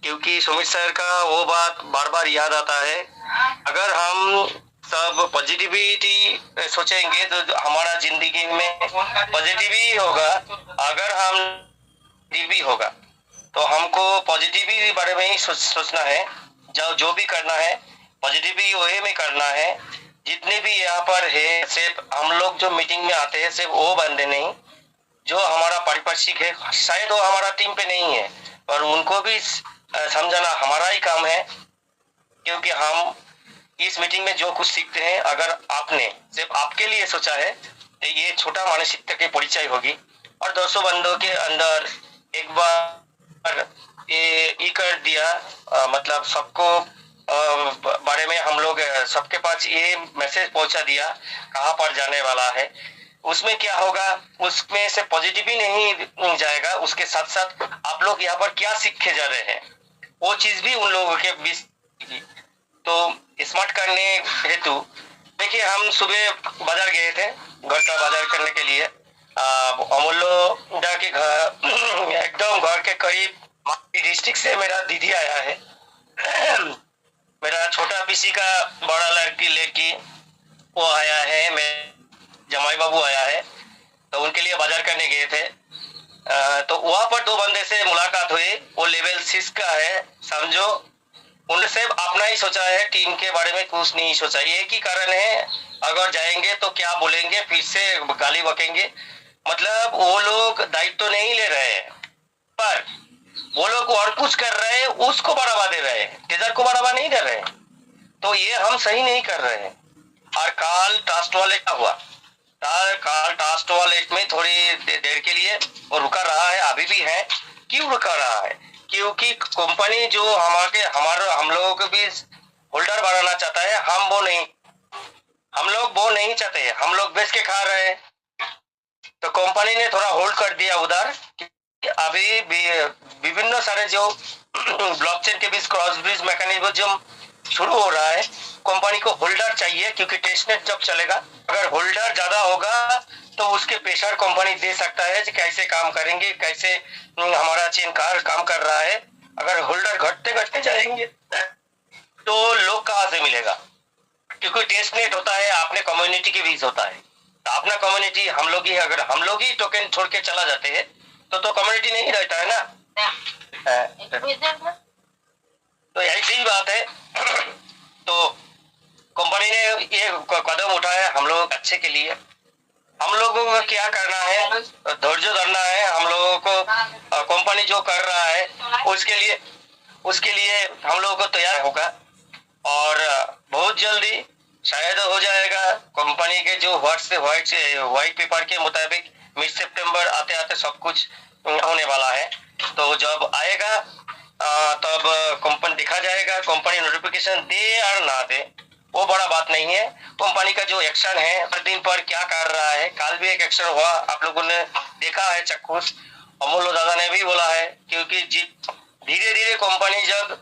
क्योंकि सुमित सर का वो बात बार बार याद आता है। अगर हम सब पॉजिटिविटी सोचेंगे तो हमारा जिंदगी में पॉजिटिव ही होगा। अगर हम भी होगा तो हमको पॉजिटिव ही बारे में ही सोचना है। जो भी करना है पॉजिटिव ही वे में करना है। जितने भी यहाँ पर है, सिर्फ हम लोग जो मीटिंग में आते हैं सिर्फ वो बंदे नहीं, जो हमारा पारिपार्श्विक है, शायद वो हमारा टीम पे नहीं है, पर उनको भी समझाना हमारा ही काम है। क्योंकि हम इस मीटिंग में जो कुछ सीखते हैं, अगर आपने सिर्फ आपके लिए सोचा है तो ये छोटा मानसिकता की परिचय होगी। और 200 बंदों के अंदर एक बार ये कर दिया, मतलब सबको बारे में हम लोग सबके पास ये मैसेज पहुंचा दिया कहाँ पर जाने वाला है। उसमें क्या होगा, उसमें से पॉजिटिव ही नहीं जाएगा, उसके साथ साथ आप लोग यहाँ पर क्या सीख के जा रहे हैं वो चीज भी उन लोगों के बीच। तो स्मार्ट करने हेतु देखिए, हम सुबह बाजार गए थे घर का बाजार करने के लिए। अमूल्य के घर एकदम घर के करीब डिस्ट्रिक्ट से मेरा दीदी आया है मेरा छोटा पीसी का बड़ा लड़की वो आया है, मैं जमाई बाबू आया है, तो उनके लिए बाजार करने गए थे। तो वहां पर दो बंदे से मुलाकात हुई, वो लेवल 6 का है समझो। उनसे अपना ही सोचा है, टीम के बारे में कुछ नहीं सोचा। एक ही कारण है, अगर जाएंगे तो क्या बोलेंगे, फिर से गाली बकेंगे। मतलब वो लोग दायित्व तो नहीं ले रहे हैं, पर वो लोग और कुछ कर रहे हैं, उसको बढ़ावा दे रहे हैं, टेजर को बढ़ावा नहीं दे रहे हैं। तो ये हम सही नहीं कर रहे हैं। और काल ट्रस्ट वॉलेट का हुआ, काल ट्रस्ट वॉलेट में थोड़ी देर के लिए वो रुका रहा है, अभी भी है। क्यों रुका रहा है? क्योंकि कंपनी जो हम लोगों के बीच होल्डर बनाना चाहता है, हम लोग वो नहीं चाहते हैं। हम लोग बेच के खा रहे हैं, तो कंपनी ने थोड़ा होल्ड कर दिया उधर। अभी विभिन्न सारे जो ब्लॉकचेन के बीच क्रॉस ब्रिज मैकेनिज्म शुरू हो रहा है, कंपनी को होल्डर चाहिए, क्योंकि टेस्टनेट जब चलेगा, अगर होल्डर ज्यादा होगा तो उसके प्रेशर कंपनी दे सकता है कि कैसे काम करेंगे, कैसे हमारा चेन काम कर रहा है। अगर होल्डर घटते घटते जाएंगे तो लोग कहाँ से मिलेगा? क्योंकि टेस्टनेट होता है अपने कम्युनिटी के बीच होता है, तो अपना कम्युनिटी हम लोग ही, अगर हम लोग ही टोकन छोड़ के चला जाते हैं तो कम्युनिटी नहीं रहता है ना। तो ऐसी ही बात है। तो कंपनी ने ये कदम उठाया हम लोगों के अच्छे के लिए। हम लोगों को क्या करना है, धैर्य धरना है। हम लोगों को कंपनी जो कर रहा है उसके लिए हम लोगों को तैयार होगा, और बहुत जल्दी शायद हो जाएगा। कंपनी के जो व्हाइट पेपर के मुताबिक मिड सितंबर आते आते सब कुछ होने वाला है। तो जब आएगा तब कंपनी दिखा जाएगा। कंपनी नोटिफिकेशन दे और ना दे वो बड़ा बात नहीं है। कंपनी का जो एक्शन है, हर दिन पर क्या कर रहा है, कल भी एक एक्शन हुआ, आप लोगों ने देखा है चक्कूस। अमोल दादा ने भी बोला है, क्योंकि धीरे धीरे कंपनी जब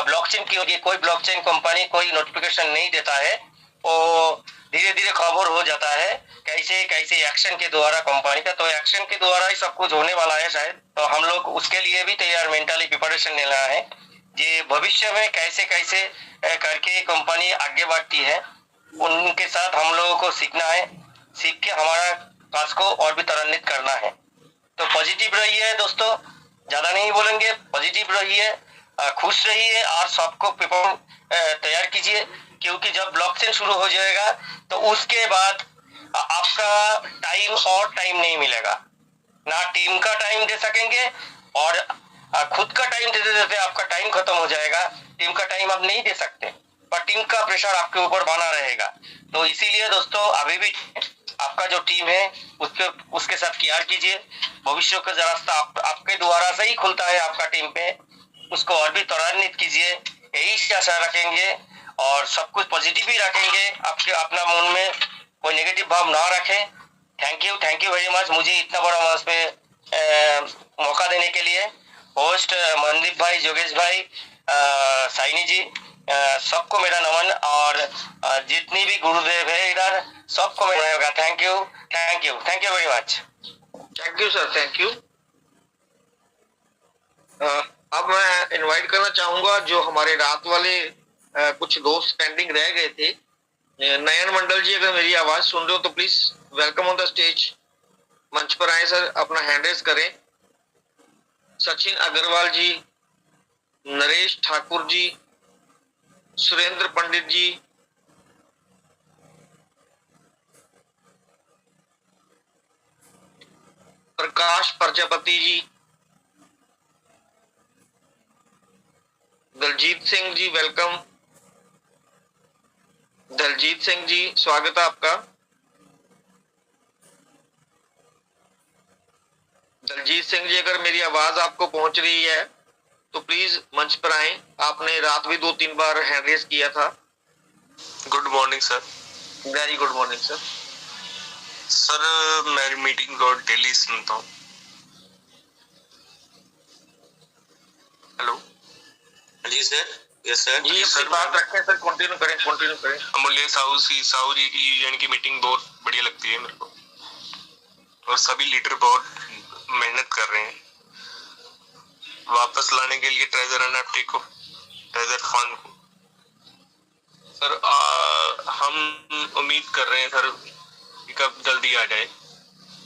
ब्लॉकचेन की होगी, कोई ब्लॉकचेन कंपनी कोई नोटिफिकेशन नहीं देता है, वो धीरे धीरे खबर हो जाता है कैसे कैसे एक्शन के द्वारा कंपनी का। तो एक्शन के द्वारा ही सब कुछ होने वाला है शायद। तो हम लोग उसके लिए भी तैयार, मेंटली प्रिपरेशन लेना है कि भविष्य में कैसे कैसे करके कंपनी आगे बढ़ती है, उनके साथ हम लोगों को सीखना है। सीख के हमारा काज को और भी त्वरान्वित करना है। तो पॉजिटिव रहिए दोस्तों, ज्यादा नहीं बोलेंगे, पॉजिटिव रहिए, खुश रहिए और सबको तैयार कीजिए। क्योंकि जब ब्लॉकचेन शुरू हो जाएगा तो उसके बाद आपका टाइम नहीं मिलेगा, ना टीम का टाइम दे सकेंगे, और खुद का टाइम देते देते आपका टाइम खत्म हो जाएगा। टीम का टाइम आप नहीं दे सकते, पर टीम का प्रेशर आपके ऊपर बना रहेगा। तो इसीलिए दोस्तों अभी भी आपका जो टीम है उसके साथ केयर कीजिए। भविष्य का रास्ता आपके द्वारा से ही खुलता है आपका टीम पे, उसको और भी त्वरान्वित कीजिए। यही आशा रखेंगे और सब कुछ पॉजिटिव ही रखेंगे। आपके अपना मन में कोई नेगेटिव भाव ना रखें। थैंक यू वेरी मच, मुझे इतना बड़ा मंच पे मौका देने के लिए। होस्ट मनदीप भाई, योगेश भाई, साइनी जी, सबको मेरा नमन, और जितनी भी गुरुदेव है इधर सबको मेरा thank you very much. Thank you sir, thank you. अब मैं इनवाइट करना चाहूंगा जो हमारे रात वाले कुछ दोस्त पेंडिंग रह गए थे। नयन मंडल जी, अगर मेरी आवाज सुन रहे हो तो please welcome on the stage, मंच पर आए सर, अपना हैंड रेज करें। सचिन अग्रवाल जी, नरेश ठाकुर जी, सुरेंद्र पंडित जी, प्रकाश प्रजापति जी, दलजीत सिंह जी, वेलकम। दलजीत सिंह जी, स्वागत है आपका। दलजीत सिंह जी, अगर मेरी आवाज आपको पहुंच रही है तो प्लीज मंच पर आए। आपने रात भी 2-3 बार हैंड रेज किया था। Good morning sir. Very good morning sir. Sir मैं मीटिंग को डेली सुनता हूँ। हेलो जी सर। Yes sir. जी सर, बात रखें सर, कंटिन्यू करें। अमूल्य साहू जी की यानी कि मीटिंग बहुत बढ़िया लगती है मेरे को, और सभी लीडर बहुत मेहनत कर रहे हैं वापस लाने के लिए ट्रेजर एनएफटी को, ट्रेजर फंड को। सर हम उम्मीद कर रहे हैं सर कि कब जल्दी आ जाए।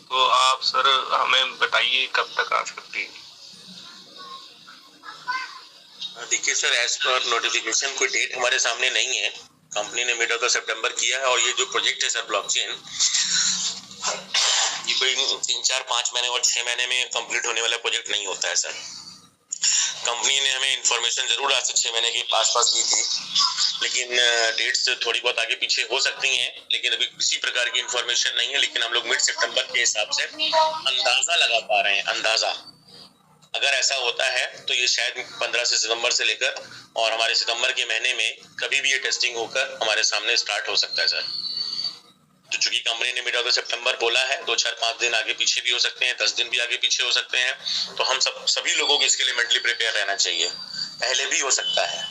तो आप सर हमें बताइए कब तक आ सकती है? देखिए सर, एज पर नोटिफिकेशन कोई डेट हमारे सामने नहीं है। कंपनी ने मिड ऑफ सितंबर किया है और ये जो प्रोजेक्ट है सर ब्लॉकचेन, ये कोई 3-4-5 महीने और 6 महीने में कंप्लीट होने वाला प्रोजेक्ट नहीं होता है सर। कंपनी ने हमें इंफॉर्मेशन जरूर आज से 6 महीने के पास दी थी, लेकिन डेट्स थोड़ी बहुत आगे पीछे हो सकती हैं, लेकिन अभी किसी प्रकार की इंफॉर्मेशन नहीं है। लेकिन हम लोग मिड सितंबर के हिसाब से अंदाजा लगा पा रहे हैं, अंदाजा। अगर ऐसा होता है तो ये शायद 15 सितंबर से लेकर और हमारे सितंबर के महीने में कभी भी ये टेस्टिंग होकर हमारे सामने स्टार्ट हो सकता है सर। तो चूंकि कंपनी ने मिड ऑफ सितंबर बोला है, 2-4-5 दिन आगे पीछे भी हो सकते हैं, 10 दिन भी आगे पीछे हो सकते हैं। तो हम सभी लोगों को इसके लिए मेंटली प्रिपेयर रहना चाहिए। पहले भी हो सकता है,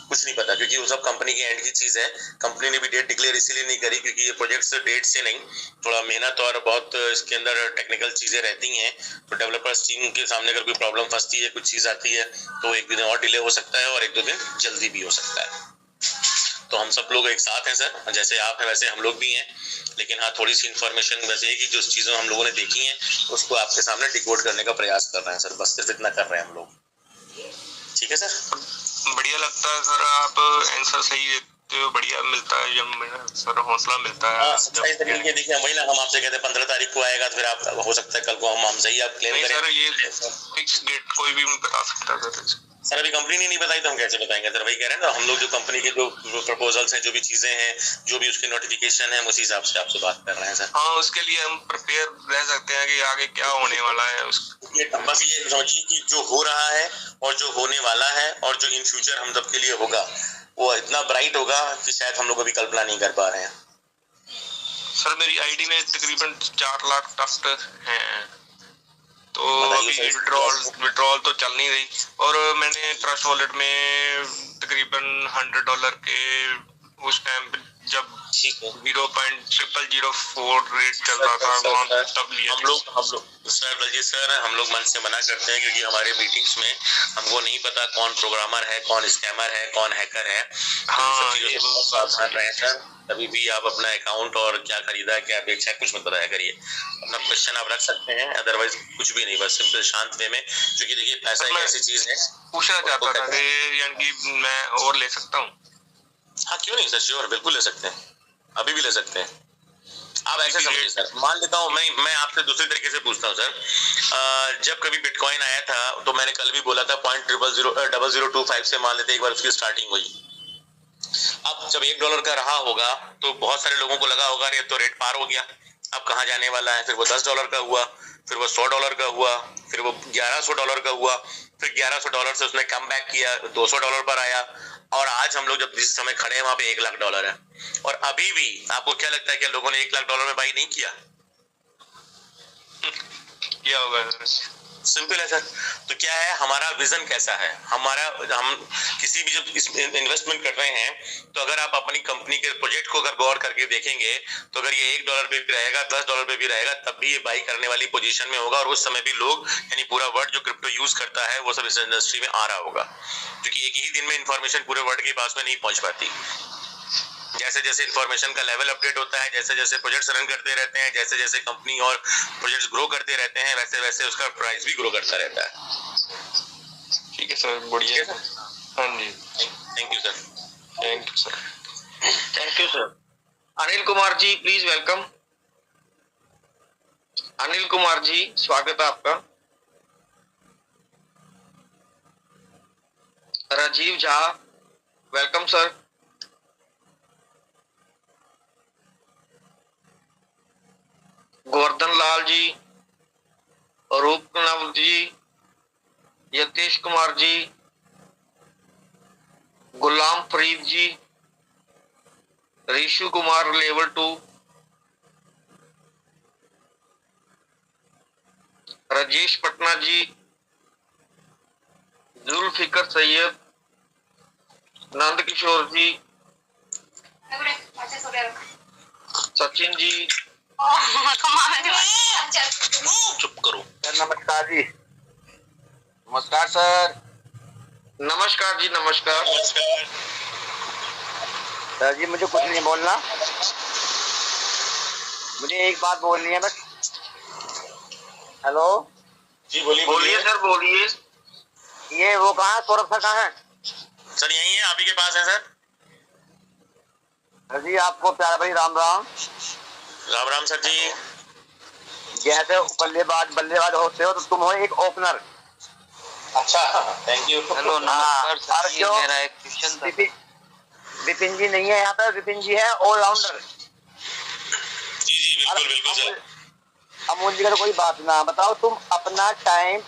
कुछ नहीं पता, क्योंकि वो सब कंपनी के एंड की चीज है। कंपनी ने भी डेट डिक्लेयर इसीलिए नहीं करी क्योंकि ये प्रोजेक्ट डेट से नहीं, थोड़ा मेहनत और बहुत इसके अंदर टेक्निकल चीजें रहती हैं। तो डेवलपर्स टीम के सामने अगर कोई प्रॉब्लम फंसती है, कुछ चीज आती है, तो 1-2 दिन और डिले हो सकता है और 1-2 दिन जल्दी भी हो सकता है। तो हम सब लोग एक साथ हैं सर, जैसे आप हैं वैसे हम लोग भी हैं। लेकिन हाँ, थोड़ी सी इन्फॉर्मेशन वैसे है कि जो चीजें हम लोगों ने देखी हैं उसको आपके सामने डिकोड करने का प्रयास कर रहे हैं सर, बस सिर्फ इतना कर रहे हैं हम लोग। ठीक है सर, बढ़िया लगता है सर, आप आंसर सही देते हो, बढ़िया मिलता है जब सर हौसला मिलता है। देखिए वही ना, हम आपसे कहते हैं 15 तारीख को आएगा, तो फिर आप हो सकता है कल को हम सही आप क्लेम करें। सर ये फिक्स डेट कोई भी नहीं बता सकता सर। अभी कंपनी ने नहीं बताई तो हम कैसे बताएंगे सर? वही कह रहे हैं ना, हम लोग जो कंपनी के जो प्रपोजल्स हैं, जो भी चीजें हैं, जो भी उसके नोटिफिकेशन है, उसी हिसाब से आपसे बात कर रहे हैं सर। हाँ, उसके लिए हम प्रिपेयर रह सकते हैं कि आगे क्या होने वाला है। बस ये समझिए कि जो हो रहा है और जो होने वाला है और जो इन फ्यूचर हम सबके लिए होगा, वो इतना ब्राइट होगा कि शायद हम लोग अभी कल्पना नहीं कर पा रहे हैं। सर मेरी आईडी में तकरीबन 4 लाख ट्रस्ट हैं, तो अभी विड्रॉल तो चल नहीं रही, और मैंने ट्रस्ट वॉलेट में तकरीबन $100 के उस टाइम जब 0.0004 रेट चल रहा था तब लिया। हम लोग सर बलजीत सर, हम लोग मन से मना करते हैं क्योंकि हमारे मीटिंग्स में हमको नहीं पता कौन प्रोग्रामर है, कौन स्कैमर है, कौन हैकर है। हाँ, ये सावधान रहे सर। कभी भी आप अपना अकाउंट और क्या खरीदा, क्या बेचा, कुछ मत बताया करिए। अपना क्वेश्चन आप रख सकते हैं, अदरवाइज कुछ भी नहीं, बस सिंपल शांत वे में। क्योंकि देखिए पैसा एक ऐसी चीज है। पूछना चाहता था कि यानी कि मैं और ले सकता हूँ? हाँ क्यों नहीं सर, श्योर, बिल्कुल ले सकते हैं, अभी भी ले सकते हैं। आप ऐसे समझिए सर, मान लेता हूँ मैं आपसे दूसरे तरीके से पूछता हूँ सर। जब कभी बिटकॉइन आया था तो मैंने कल भी बोला था 0.0025 से मान लेते एक बार उसकी स्टार्टिंग हुई। अब जब $1 का रहा होगा तो बहुत सारे लोगों को लगा होगा अरे तो रेट पार हो गया, अब कहाँ जाने वाला है। फिर वो $10 का हुआ, फिर वो $100 का हुआ, फिर वो $1100 का हुआ, फिर $1100 से उसने कम बैक किया, $200 पर आया, और आज हम लोग जब जिस समय खड़े हैं वहां पे $1 लाख है। और अभी भी आपको क्या लगता है कि लोगों ने $1 लाख में बाई नहीं किया? क्या होगा? सिंपल है सर। तो क्या है, हमारा विजन कैसा है, हम किसी भी जब इसमें इन्वेस्टमेंट कर रहे हैं तो अगर आप अपनी कंपनी के प्रोजेक्ट को अगर गौर करके देखेंगे तो अगर ये $1 पे भी रहेगा, $10 पे भी रहेगा, तब भी ये बाई करने वाली पोजीशन में होगा। और उस समय भी लोग यानी पूरा वर्ल्ड जो क्रिप्टो यूज करता है वो सब इस इंडस्ट्री में आ रहा होगा, क्योंकि एक ही दिन में इन्फॉर्मेशन पूरे वर्ल्ड के पास में नहीं पहुंच पाती। जैसे जैसे इन्फॉर्मेशन का लेवल अपडेट होता है, जैसे जैसे प्रोजेक्ट्स रन करते रहते हैं, जैसे जैसे कंपनी और प्रोजेक्ट्स ग्रो करते रहते हैं, वैसे वैसे उसका प्राइस भी ग्रो करता रहता है। ठीक है सर, बढ़िया। हाँ जी, thank you sir. Thank you sir. Thank you sir. Anil Kumar ji please welcome. Anil Kumar ji स्वागत है आपका। Rajeev Jha welcome sir. Govardhan Lal ji, Rupnav ji, Yatish Kumar ji, Ghulam Farid ji, Rishu Kumar level 2, Rajesh Patna ji, Zulfiqar Syed, Nand Kishore ji, Sachin ji. चुप करो सर। नमस्कार जी। नमस्कार सर। नमस्कार जी, नमस्कार। सर जी मुझे कुछ नहीं बोलना, मुझे एक बात बोलनी है बस। हेलो जी बोलिए बोलिए सर, बोलिए। ये वो कहाँ है, सौरभ सर कहाँ है? सर यही है, आप ही के पास है सर। सर जी आपको प्यारा भाई राम राम। राम राम सर जी। जैसे बल्लेबाज होते हो तो तुम हो एक ओपनर। अच्छा, थैंक यू। हेलो नमस्कार सर जी, मेरा एक क्वेश्चन था। विपिन जी नहीं है यहाँ पे, विपिन जी है ऑलराउंडर। जी जी बिल्कुल बिल्कुल सर। अमूल जी का तो कोई बात ना, बताओ तुम अपना टाइम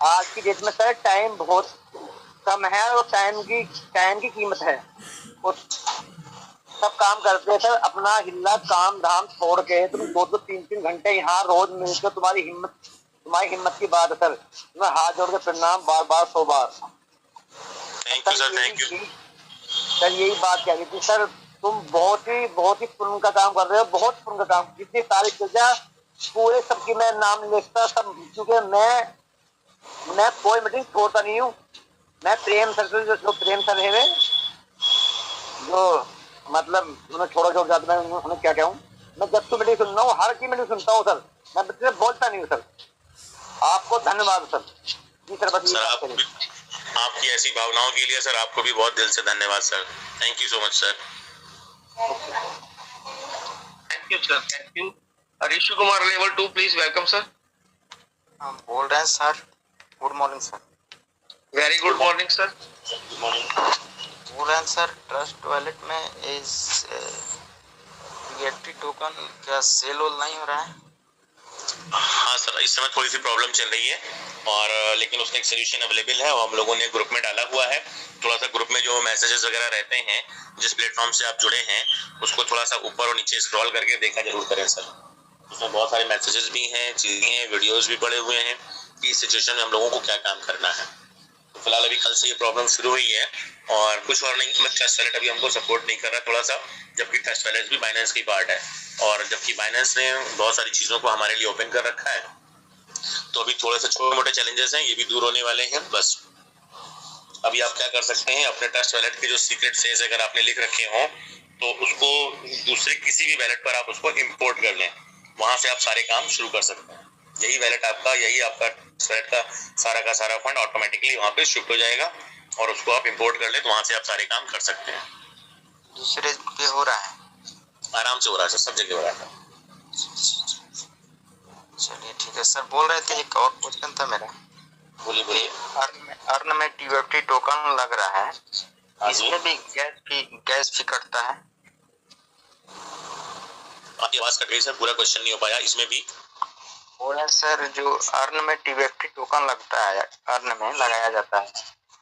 आज की डेट में सर टाइम बहुत कम है और टाइम की कीमत है। और सब काम करते हैं सर, अपना हिल्ला काम धाम छोड़ के तुम 2-2 3-3 घंटे यहाँ रोज मिलते हो। तुम्हारी हिम्मत की बात है सर। मैं हाथ जोड़ के प्रणाम बार बार 100 बार। Thank you sir, thank you sir यही बात कह रही थी सर, तुम बहुत ही पुण्य का काम कर रहे हो, बहुत पुण्य का काम। जितनी सारी चीजें पूरे सबकी मैं नाम लिखता सब, क्योंकि मैं कोई मीटिंग छोड़ता नहीं हूँ। मैं प्रेम सर से जो प्रेम सर है जो मतलब उन्हें छोड़ जाता, मैं उन्हें क्या कहूँ। मैं जब तो मीटिंग सुनता हूँ, हर की मीटिंग सुनता हूँ सर। मैं बच्चे बोलता नहीं हूँ सर। आपको धन्यवाद सर जी सर। बस सर आपकी ऐसी भावनाओं के लिए सर आपको भी बहुत दिल से धन्यवाद sir. Thank you so much sir. Thank you sir, thank you. Rishi Kumar level 2 please welcome sir. हम बोल रहे हैं sir. Good morning sir. Very good morning sir. Good morning. बोल रहे हैं सर, ट्रस्ट वॉलेट में इस रिएक्टिव टोकन क्या सेल होल नहीं हो रहा है? हाँ सर, इस समय थोड़ी सी प्रॉब्लम चल रही है और लेकिन उसका एक सोल्यूशन अवेलेबल है और हम लोगों ने ग्रुप में डाला हुआ है। थोड़ा सा ग्रुप में जो मैसेजेस वगैरह रहते हैं, जिस प्लेटफॉर्म से आप जुड़े हैं, उसको थोड़ा सा ऊपर और नीचे स्क्रॉल करके देखा जरूर करें सर। उसमें बहुत सारे मैसेजेस भी हैं, चीजें हैं, वीडियोस भी पड़े हुए हैं कि इस सिचुएशन में हम लोगों को क्या काम करना है। तो फिलहाल अभी कल से ये प्रॉब्लम शुरू हुई है और कुछ और नहीं, ट्रस्ट वॉलेट अभी हमको सपोर्ट नहीं कर रहा थोड़ा सा, जबकि ट्रस्ट वॉलेट भी बाइनेंस की पार्ट है और जबकि बाइनेंस ने बहुत सारी चीजों को हमारे लिए ओपन कर रखा है। तो अभी थोड़े से छोटे मोटे चैलेंजेस हैं, ये भी दूर होने वाले हैं। बस अभी आप क्या कर सकते हैं, अपने ट्रस्ट वॉलेट के जो सीक्रेट फ्रेज अगर आपने लिख रखे हो तो उसको दूसरे किसी भी वॉलेट पर आप उसको इंपोर्ट कर लें, वहां से आप सारे काम शुरू कर सकते हैं। यही वॉलेट आपका, यही आपका वॉलेट का सारा फंड ऑटोमेटिकली वहां पे शिफ्ट हो जाएगा और उसको आप इंपोर्ट कर ले तो वहां से आप सारे काम कर सकते हैं। दूसरे पे हो रहा है? आराम से हो रहा है सर, सब जगह हो रहा है। चलिए ठीक है सर। बोल रहे थे एक और क्वेश्चन था मेरा। बोलिए बोलिए। अर्न में टीएफटी टोकन लग रहा है, इसमें भी गैस फी कटता है? आपकी आवाज कट गई सर, पूरा क्वेश्चन नहीं हो पाया। इसमें भी बोल रहे सर, जो अर्न में टीएफटी टोकन लगता है, अर्न में लगाया जाता है,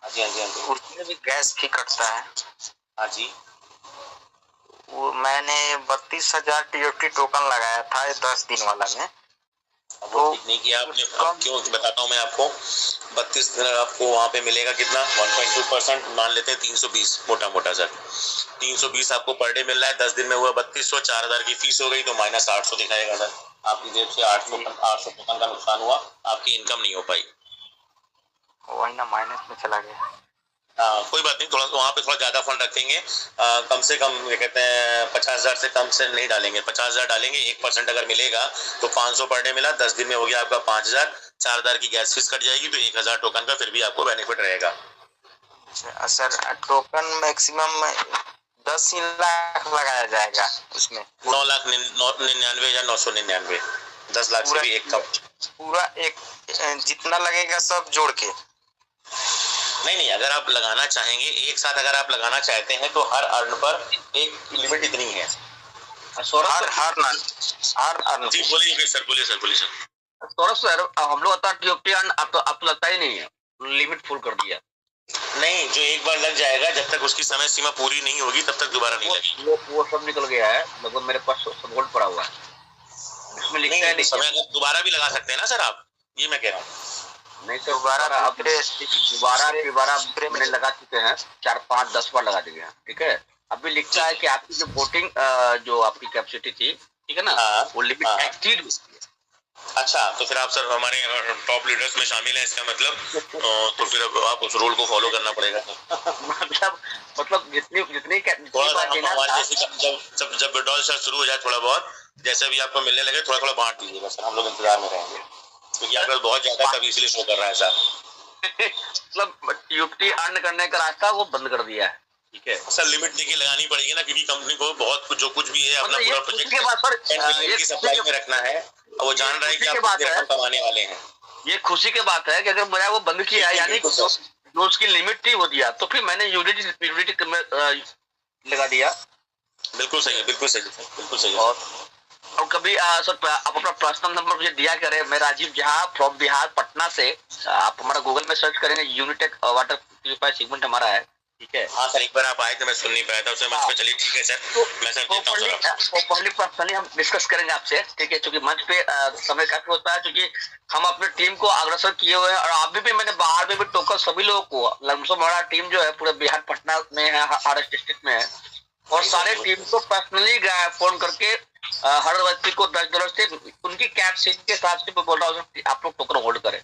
हाँ जी, हाँ जी, हाँ जी, उसमें भी गैस फी कटता है? हाँ जी। वो मैंने 32,000 टीएफटी टोकन लगाया था 10 दिन वाला में। वो ठीक नहीं किया आपने। अब क्यों बताता हूँ मैं आपको। 32 आपको वहाँ पे मिलेगा कितना, 1.2% मान लेते हैं 320 मोटा सर। 320 आपको पर डे मिल रहा है, 10 दिन में हुआ 3200, 4000 की फीस हो गई तो माइनस 800 दिखाएगा सर। आपकी जेब से 800 टोकन का नुकसान हुआ, आपकी इनकम नहीं हो पाई। वही ना, माइनस में चला गया। कोई बात नहीं, थोड़ा वहाँ पे थोड़ा ज्यादा फंड रखेंगे। कम से कम ये कहते हैं 50,000 से कम से नहीं डालेंगे, 50,000 डालेंगे। 1% अगर मिलेगा तो 500 पर डे मिला, 10 दिन में हो गया आपका 5,000। 4,000 की गैस फीस कट जाएगी तो 1,000 टोकन का फिर भी आपको बेनिफिट रहेगा। सर टोकन मैक्सिमम 10 लाख लगाया जाएगा उसमें? 9,99,999, 10 लाख से भी एक कम। पूरा एक जितना लगेगा सब जोड़ के? नहीं, अगर आप लगाना चाहेंगे एक साथ, अगर आप लगाना चाहते हैं तो हर अर्न पर एक लिमिट इतनी है। हर अर्न। जी बोलिए सर, बोलिए सर। सौरभ सर, हम लोग टीएफटी अर्न आपको लगता ही नहीं है, लिमिट फुल कर दिया? नहीं, जो एक बार लग जाएगा, जब तक उसकी समय सीमा पूरी नहीं होगी तब तक दोबारा नहीं लगेगी। वो सब निकल गया है, लगभग मेरे पास सब होल्ड पड़ा हुआ है। इसमें लिखता है समय दोबारा भी लगा सकते हैं ना सर आप, ये मैं कह रहा हूँ। नहीं तो दोबारा मैंने लगा चुके हैं, 4, 5, 10 बार लगा दिए हैं। ठीक है, अभी लिखता है कि आपकी जो वोटिंग जो आपकी कैपेसिटी थी, ठीक है ना, वो लिमिट एक्सीड हुई है। अच्छा, तो फिर आप सर हमारे टॉप लीडर्स में शामिल हैं इसका मतलब। तो फिर अब आप उस रूल को फॉलो करना पड़ेगा। मतलब जितनी जब विड्रॉल शुरू हो जाए थोड़ा बहुत, जैसे भी आपको मिलने लगे थोड़ा बांट दीजिएगा सर, हम लोग इंतजार में रहेंगे। क्योंकि आपका बहुत ज्यादा कभी इसलिए शो कर रहा है सर। मतलब यूटी अर्न करने का रास्ता वो बंद कर दिया है। ठीक है सर, लिमिट देखिए लगानी पड़ेगी ना, क्योंकि कंपनी को बहुत कुछ जो कुछ भी है अपना मतलब पूरा ये प्रोजेक्ट खुशी के बात सर, की सप्लाई में रखना है, और वो जान रहा है कि आप कितनी रकम कमाने वाले हैं। ये खुशी की बात है कि अगर मेरा वो बंद किया है, यानी जो उसकी लिमिट थी वो दिया, तो फिर मैंने यूनिटी लगा दिया। बिल्कुल सही है, बिल्कुल सही है, बिल्कुल सही है। और कभी सर आप अपना पर्सनल नंबर मुझे दिया करें, मैं राजीव झा फ्रॉम बिहार पटना से। आप हमारा गूगल में सर्च करेंगे, यूनिटेक वाटर प्यूरिफायर सेगमेंट हमारा है। ठीक है हाँ सर, एक बार आप आए थे, मैं सुन नहीं पाया था उसे मंच पे। चलिए ठीक है सर, मैं सर देता हूँ सर। पहले पर्सनली हम डिस्कस करेंगे आपसे, ठीक है, क्योंकि मंच पे समय काफी होता है, क्योंकि हम अपने टीम को अग्रसर किए हुए हैं, और अभी भी मैंने बाहर में भी टोकन सभी लोगों को, लमसम हमारा टीम जो है पूरे बिहार पटना में है, हर डिस्ट्रिक्ट में है, और सारे टीम को पर्सनली फोन करके हर व्यक्ति को $10 से उनकी कैपेसिटी के हिसाब से बोल रहा हूँ आप लोग टोकन होल्ड करें।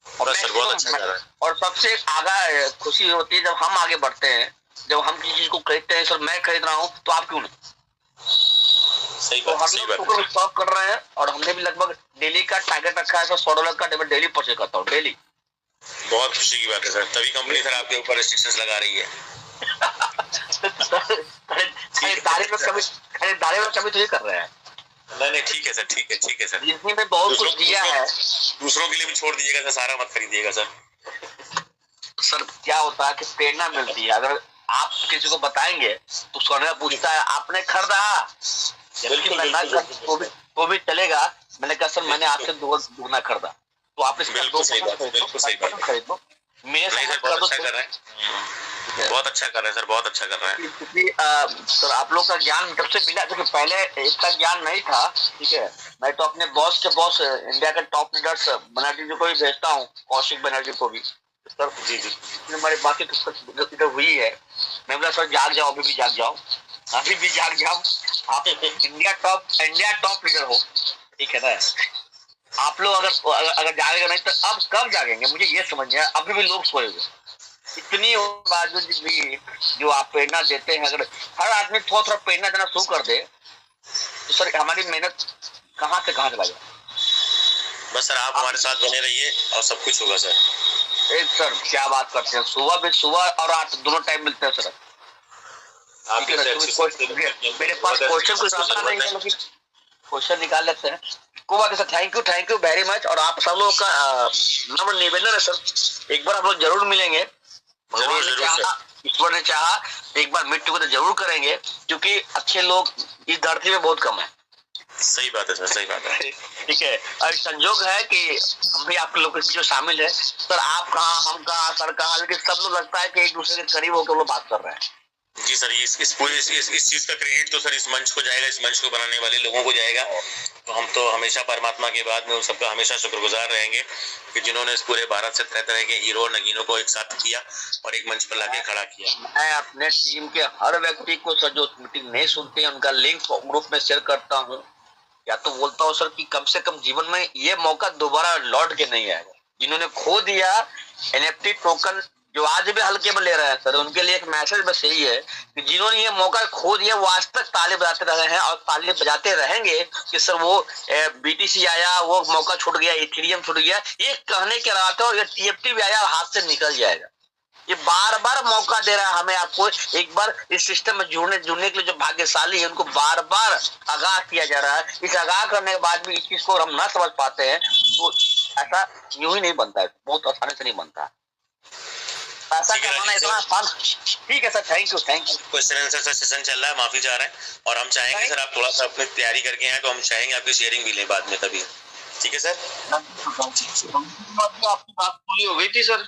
और सर बहुत अच्छा कर रहा है। और सबसे आगे खुशी होती है जब हम आगे बढ़ते हैं, जब हम किसी चीज को खरीदते हैं। सर मैं खरीद रहा हूँ तो आप क्यों नहीं? सही तो बात, सही बात है। स्टॉप कर रहे हैं, और हमने भी लगभग डेली का टारगेट रखा है सर, $100 का डेली परचेज करता हूँ डेली। बहुत खुशी की बात है सर, तभी कंपनी सर आपके ऊपर रिस्ट्रिक्शंस लगा रही है। खरीदारी में कभी तो ये कर रहे हैं। नहीं ठीक है सर, ठीक है, ठीक है सर। जिसने में बहुत कुछ दिया है, दूसरों के लिए भी छोड़ दीजिएगा सर, सारा मत खरीदिएगा सर। सर क्या होता है कि प्रेरणा मिलती है, अगर आप किसी को बताएंगे तो सोने पूछता है आपने खरीदा, वो भी चलेगा। मैंने कहा सर मैंने आपसे दुगना खरीदा, तो आप इसका बिल्कुल सही बात, बिल्कुल सही बात। खरीदो मेरे साथ। बहुत अच्छा कर रहे हैं, बहुत अच्छा कर रहे हैं सर, बहुत अच्छा कर रहे हैं। क्योंकि सर आप लोग का ज्ञान जब से मिला, क्योंकि पहले इतना ज्ञान नहीं था। ठीक है, मैं तो अपने बॉस के बॉस इंडिया के टॉप लीडर्स बनर्जी जी को भी भेजता हूँ, कौशिक बनर्जी को भी। सर जी हमारी बाकी तो हुई है, मैं बोला सर जाग जाओ, अभी भी जाग जाओ, अभी भी जाग जाओ। आप इंडिया टॉप लीडर हो, ठीक है ना? आप लोग अगर जागेगा नहीं तो अब कब जागेंगे, मुझे ये समझ में आया। अभी भी लोग सोए हुए, इतनी बावजूद भी जो आप प्रेरणा देते हैं, अगर हर आदमी थोड़ा प्रेरणा देना शुरू कर दे तो सर हमारी मेहनत कहाँ से कहाँ चला जाए। बस सर आप हमारे साथ बने रहिए और सब कुछ होगा सर। एक सर क्या बात करते हैं, सुबह और रात दोनों टाइम मिलते हैं सर। मेरे पास क्वेश्चन कुछ आता नहीं है, लेकिन क्वेश्चन निकाल लेते हैं। को बात है sir, thank you very much. और आप सब लोग का नम्र निवेदन है सर, एक बार हम लोग जरूर मिलेंगे, ईश्वर ने चाहा एक बार मीट टुगेदर जरूर करेंगे, क्योंकि अच्छे लोग इस धरती में बहुत कम है। सही बात है सर, सही बात है। ठीक है, और संजोग है कि हम भी आप लोग जो शामिल है सर, आप कहाँ हम कहाँ सर कहाँ, लेकिन सब लोग लगता है कि एक दूसरे के करीब होकर लोग बात कर रहे हैं। जी सर, इस चीज का क्रेडिट तो सर इस मंच को जाएगा, इस मंच को बनाने वाले लोगों को जाएगा। तो हम तो हमेशा परमात्मा के बाद में उन सबका हमेशा शुक्रगुजार रहेंगे कि जिन्होंने इस पूरे भारत से तरह तरह के हीरो नगीनों को एक साथ किया और एक मंच पर लाके खड़ा किया। मैं अपने टीम के हर व्यक्ति को सर जो मीटिंग नहीं सुनते हैं उनका लिंक ग्रुप में शेयर करता हूँ, या तो बोलता हूँ सर कि कम से कम जीवन में ये मौका दोबारा लौट के नहीं आएगा। जिन्होंने खो दिया NFT टोकन जो आज भी हल्के में ले रहे हैं सर, उनके लिए एक मैसेज बस यही है कि जिन्होंने ये मौका खो दिया वो आज तक ताली बजाते रहे हैं और ताली बजाते रहेंगे कि सर वो BTC आया, वो मौका छूट गया, इथेरियम छूट गया, ये कहने के रात है, और ये TFT भी आया और हाथ से निकल जाएगा। ये बार बार मौका दे रहा है हमें, आपको एक बार इस सिस्टम में जुड़ने के लिए जो भाग्यशाली है उनको बार बार आगाह किया जा रहा है। इस आगाह करने के बाद भी इस चीज को हम ना समझ पाते हैं तो ऐसा यूं ही नहीं बनता है, बहुत आसानी से नहीं बनता। ऐसा करना इतना आसान। ठीक है sir, thank you. Question answer sir session चल रहा है, माफी चाह रहे हैं, और हम चाहेंगे सर आप थोड़ा सा अपनी तैयारी करके आए तो हम चाहेंगे आपकी शेयरिंग भी लें बाद में कभी। ठीक है सर, आपकी बात पूरी हो गई थी सर।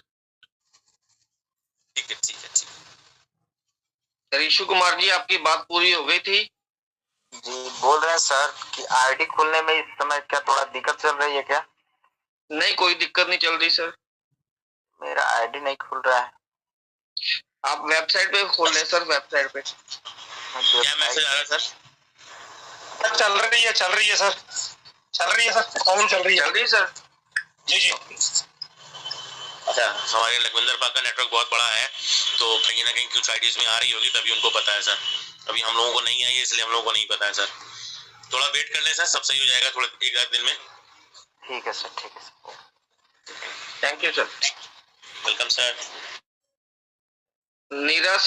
ठीक है ठीक है ठीक है ऋषु कुमार जी, आपकी बात पूरी हो गई थी जी। बोल रहे हैं सर कि आईडी खोलने में इस समय क्या थोड़ा दिक्कत चल रही है क्या? नहीं, कोई दिक्कत नहीं चल रही सर, मेरा आईडी नहीं खुल रहा है। आप वेबसाइट पे खोल लें सर, वेबसाइट पे क्या मैसेज आ रहा है सर? चल रही है सर, कौन चल रही है सर? जी। अच्छा, हमारे लखविंदर पाक का नेटवर्क बहुत बड़ा है तो कहीं ना कहीं कुछ आईडीज में आ रही होगी, तभी उनको पता है सर। अभी हम लोगों को नहीं आई है इसलिए हम लोगों को नहीं पता है सर। थोड़ा वेट कर लें सर, सब सही हो जाएगा थोड़ा 1 आध दिन में। ठीक है सर, ठीक है sir. Thank you sir. Welcome sir. Neera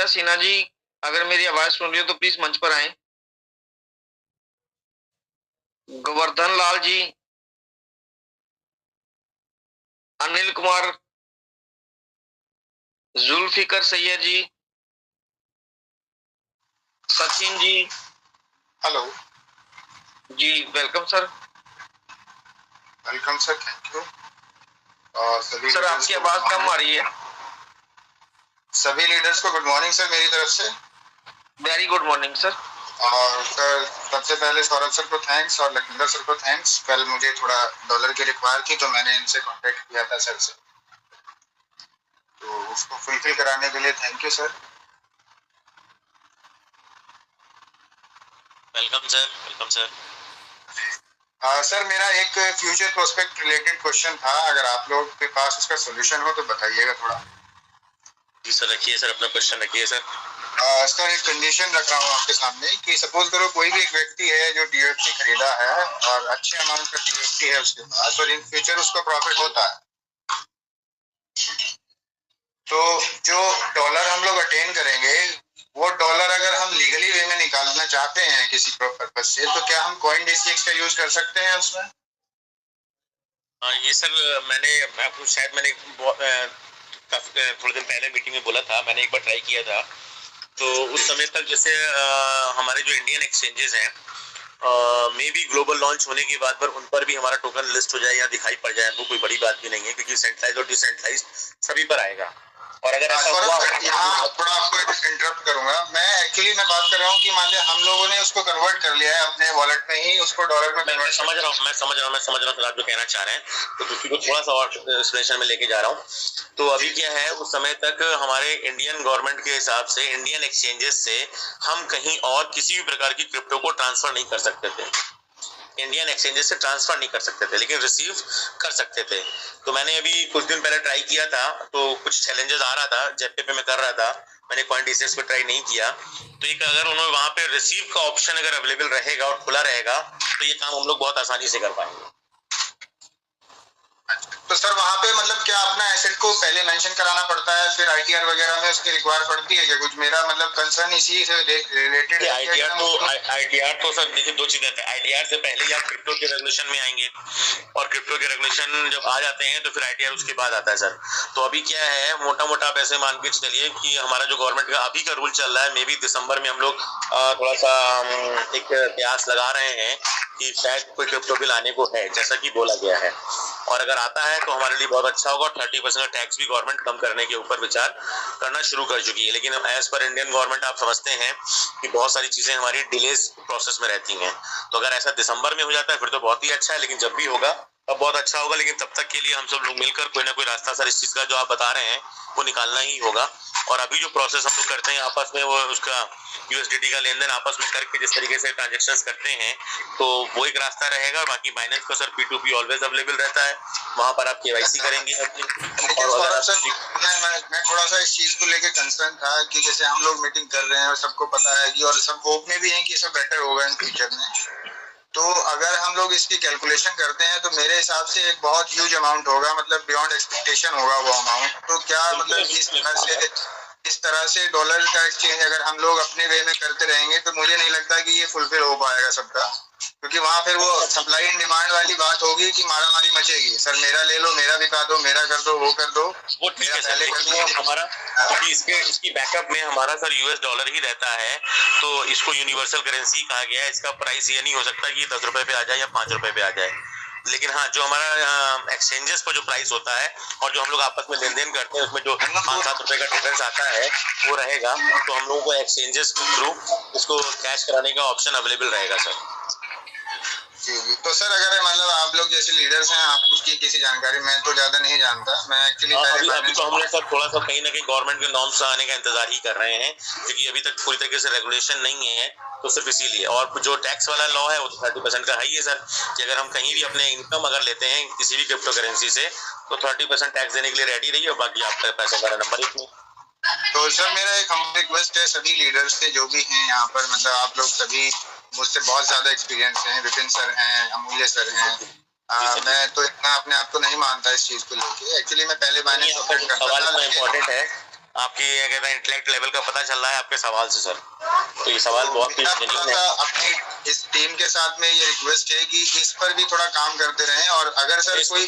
Sinha ji अगर मेरी आवाज सुन रही हो तो प्लीज मंच पर आए। गोवर्धन लाल जी, अनिल कुमार, जुल्फिकर सैयद जी, सचिन जी। हेलो जी welcome sir. Welcome sir, thank you. सभी सर आपकी आवाज कम आ रही है। सभी लीडर्स को गुड मॉर्निंग सर मेरी तरफ से। Very good morning sir. और सर सबसे पहले सौरभ सर को थैंक्स और लखिंदर सर को थैंक्स। कल मुझे थोड़ा डॉलर की रिक्वायर थी तो मैंने इनसे कांटेक्ट किया था सर से, तो उसको फुलफिल कराने के लिए thank you sir. Welcome sir. Welcome sir. Sir मेरा एक फ्यूचर प्रोस्पेक्ट रिलेटेड क्वेश्चन था, अगर आप लोग के पास उसका सोल्यूशन हो तो बताइएगा थोड़ा। जी सर रखिए सर, अपना क्वेश्चन रखिए सर। सर एक कंडीशन रख रहा हूँ आपके सामने कि सपोज करो कोई भी एक व्यक्ति है जो DFT खरीदा है और अच्छे अमाउंट का DFT है उसके पास और इन फ्यूचर उसको प्रॉफिट होता है, तो जो डॉलर हम लोग अटेन करेंगे वो डॉलर अगर हम लीगली वे में निकालना चाहते हैं किसी पर्पज से, तो क्या हम CoinDCX का यूज कर सकते हैं उसमें? ये सर मैंने थोड़े दिन पहले मीटिंग में बोला था, मैंने एक बार ट्राई किया था, तो उस समय तक जैसे हमारे जो इंडियन एक्सचेंजेस हैं मे बी ग्लोबल लॉन्च होने के बाद पर उन पर भी हमारा टोकन लिस्ट हो जाए या दिखाई पड़ जाए, वो कोई बड़ी बात भी नहीं है, क्योंकि सेंट्रलाइज और डिसेंट्रलाइज सभी पर आएगा। और अगर ऐसा हुआ यहाँ थोड़ा आपको इंटरप्ट करूंगा मैं, एक्चुअली मैं बात कर रहा हूँ कि मान लिया हम लोगों ने उसको कन्वर्ट कर लिया है अपने वॉलेट में ही, उसको डॉलर में मैं समझ रहा हूँ सर आप जो कहना चाह रहे हैं, तो उसी को थोड़ा सा और एक्सप्लेनेशन में लेके जा रहा हूँ। तो अभी क्या है, उस समय तक हमारे इंडियन गवर्नमेंट के हिसाब से इंडियन एक्सचेंजेस से हम कहीं और किसी भी प्रकार की क्रिप्टो को ट्रांसफर नहीं कर सकते थे, इंडियन एक्सचेंजेस से ट्रांसफर नहीं कर सकते थे, लेकिन रिसीव कर सकते थे। तो मैंने अभी कुछ दिन पहले ट्राई किया था, तो कुछ चैलेंजेस आ रहा था, जेपे पे मैं कर रहा था, मैंने CoinDCX पे ट्राई नहीं किया। तो एक अगर उन्होंने वहां पे रिसीव का ऑप्शन अगर अवेलेबल रहेगा और खुला रहेगा तो ये काम हम लोग बहुत आसानी से कर पाएंगे। तो सर वहाँ पे मतलब क्या अपना एसेट को पहले मेंशन कराना पड़ता है, फिर ITR वगैरह में उसकी रिक्वायर पड़ती है क्या कुछ? मेरा मतलब कंसर्न इसी से रिलेटेड है। ITR तो सर देखिए दो चीजें हैं, ITR से पहले ही आप क्रिप्टो के रेगुलेशन में आएंगे और क्रिप्टो के रेगुलेशन जब आ जाते हैं तो फिर ITR उसके बाद आता है सर। तो अभी क्या है, मोटा मोटा आप ऐसे मान के चलिए कि हमारा जो गवर्नमेंट का अभी का रूल चल रहा है, मे बी दिसंबर में हम लोग थोड़ा सा एक प्रयास लगा रहे हैं कि शायद कोई क्रिप्टो बिल आने को है, जैसा कि बोला गया है, और अगर आता है तो हमारे लिए बहुत अच्छा होगा। 30% का टैक्स भी गवर्नमेंट कम करने के ऊपर विचार करना शुरू कर चुकी है, लेकिन एज पर इंडियन गवर्नमेंट आप समझते हैं कि बहुत सारी चीजें हमारी डिलेज प्रोसेस में रहती हैं। तो अगर ऐसा दिसंबर में हो जाता है फिर तो बहुत ही अच्छा है, लेकिन जब भी होगा तब बहुत अच्छा होगा, लेकिन तब तक के लिए हम सब लोग मिलकर कोई ना कोई रास्ता सर इस चीज का जो आप बता रहे हैं वो निकालना ही होगा। और अभी जो प्रोसेस हम लोग करते हैं आपस में, वो उसका USDT का लेन देन आपस में करके जिस तरीके से ट्रांजेक्शंस करते हैं, तो वो एक रास्ता रहेगा। बाकी बाइनेंस का सर P2P ऑलवेज अवेलेबल रहता है, वहां पर आप KYC करेंगे अपनी। और सर मैं थोड़ा सा इस चीज को लेके कंसर्न था कि जैसे हम लोग मीटिंग कर रहे हैं और सबको पता है कि, और सब होप में भी है कि सब बेटर होगा इन फ्यूचर में, तो अगर हम लोग इसकी कैलकुलेशन करते हैं तो मेरे हिसाब से एक बहुत ह्यूज अमाउंट होगा, मतलब बियॉन्ड एक्सपेक्टेशन होगा वो अमाउंट। तो क्या मतलब इस तरह से डॉलर का एक्सचेंज अगर हम लोग अपने वे में करते रहेंगे तो मुझे नहीं लगता कि ये फुलफिल हो पाएगा सबका, क्योंकि वहाँ फिर वो सप्लाई एंड डिमांड वाली बात होगी कि मारामारी मचेगी, सर मेरा ले लो, मेरा बिका दो, मेरा कर दो, वो कर दो, वो ठीक है सर, लेकिन हमारा क्योंकि इसकी बैकअप में हमारा सर US डॉलर ही रहता है, तो इसको यूनिवर्सल करेंसी कहा गया है। इसका प्राइस ये नहीं हो सकता कि 10 रुपए पे आ जाए या 5 रुपए पे आ जाए, लेकिन हाँ जो हमारा एक्सचेंजेस पर जो प्राइस होता है और जो हम लोग आपस में लेन देन करते हैं उसमें जो 5-7 रुपए का डिफरेंस आता है वो रहेगा, तो हम लोगों को एक्सचेंजेस के थ्रू उसको कैश कराने का ऑप्शन अवेलेबल रहेगा सर। जी, तो सर अगर मतलब आप लोग जैसे लीडर्स हैं, आपकी किसी जानकारी, मैं तो ज्यादा नहीं जानता, मैं एक्चुअली अभी तो हम लोग सर थोड़ा सा कहीं ना कहीं गवर्नमेंट के नॉर्म्स आने का इंतजार ही कर रहे हैं, क्योंकि अभी तक पूरी तरीके से रेगुलेशन नहीं है, तो सिर्फ इसीलिए। और जो टैक्स वाला लॉ है वो तो 30% का है ही है सर, कि अगर हम कहीं भी अपने इनकम अगर लेते हैं किसी भी क्रिप्टो करेंसी से तो 30% टैक्स देने के लिए रेडी रहिए, और बाकी आपका पैसा का नंबर एक में। तो सर मेरा एक हम्बल रिक्वेस्ट है सभी लीडर्स से जो भी हैं यहाँ पर, मतलब आप लोग सभी मुझसे बहुत ज्यादा एक्सपीरियंस हैं, विपिन सर हैं, अमूल्य सर हैं, मैं तो इतना अपने आप को नहीं मानता इस चीज को लेके। एक्चुअली मैं पहले बाइनेंस ऑपरेट करता सवाल था, इतना लेकिन इम्पोर्टेंट है, आपकी ये कहते हैं इंटेलेक्ट लेवल का पता चल रहा है आपके सवाल से सर। तो ये सवाल बहुत ही जेन्युइन है। अपनी इस टीम के साथ में ये रिक्वेस्ट है कि इस पर भी थोड़ा काम करते रहें। और अगर सर कोई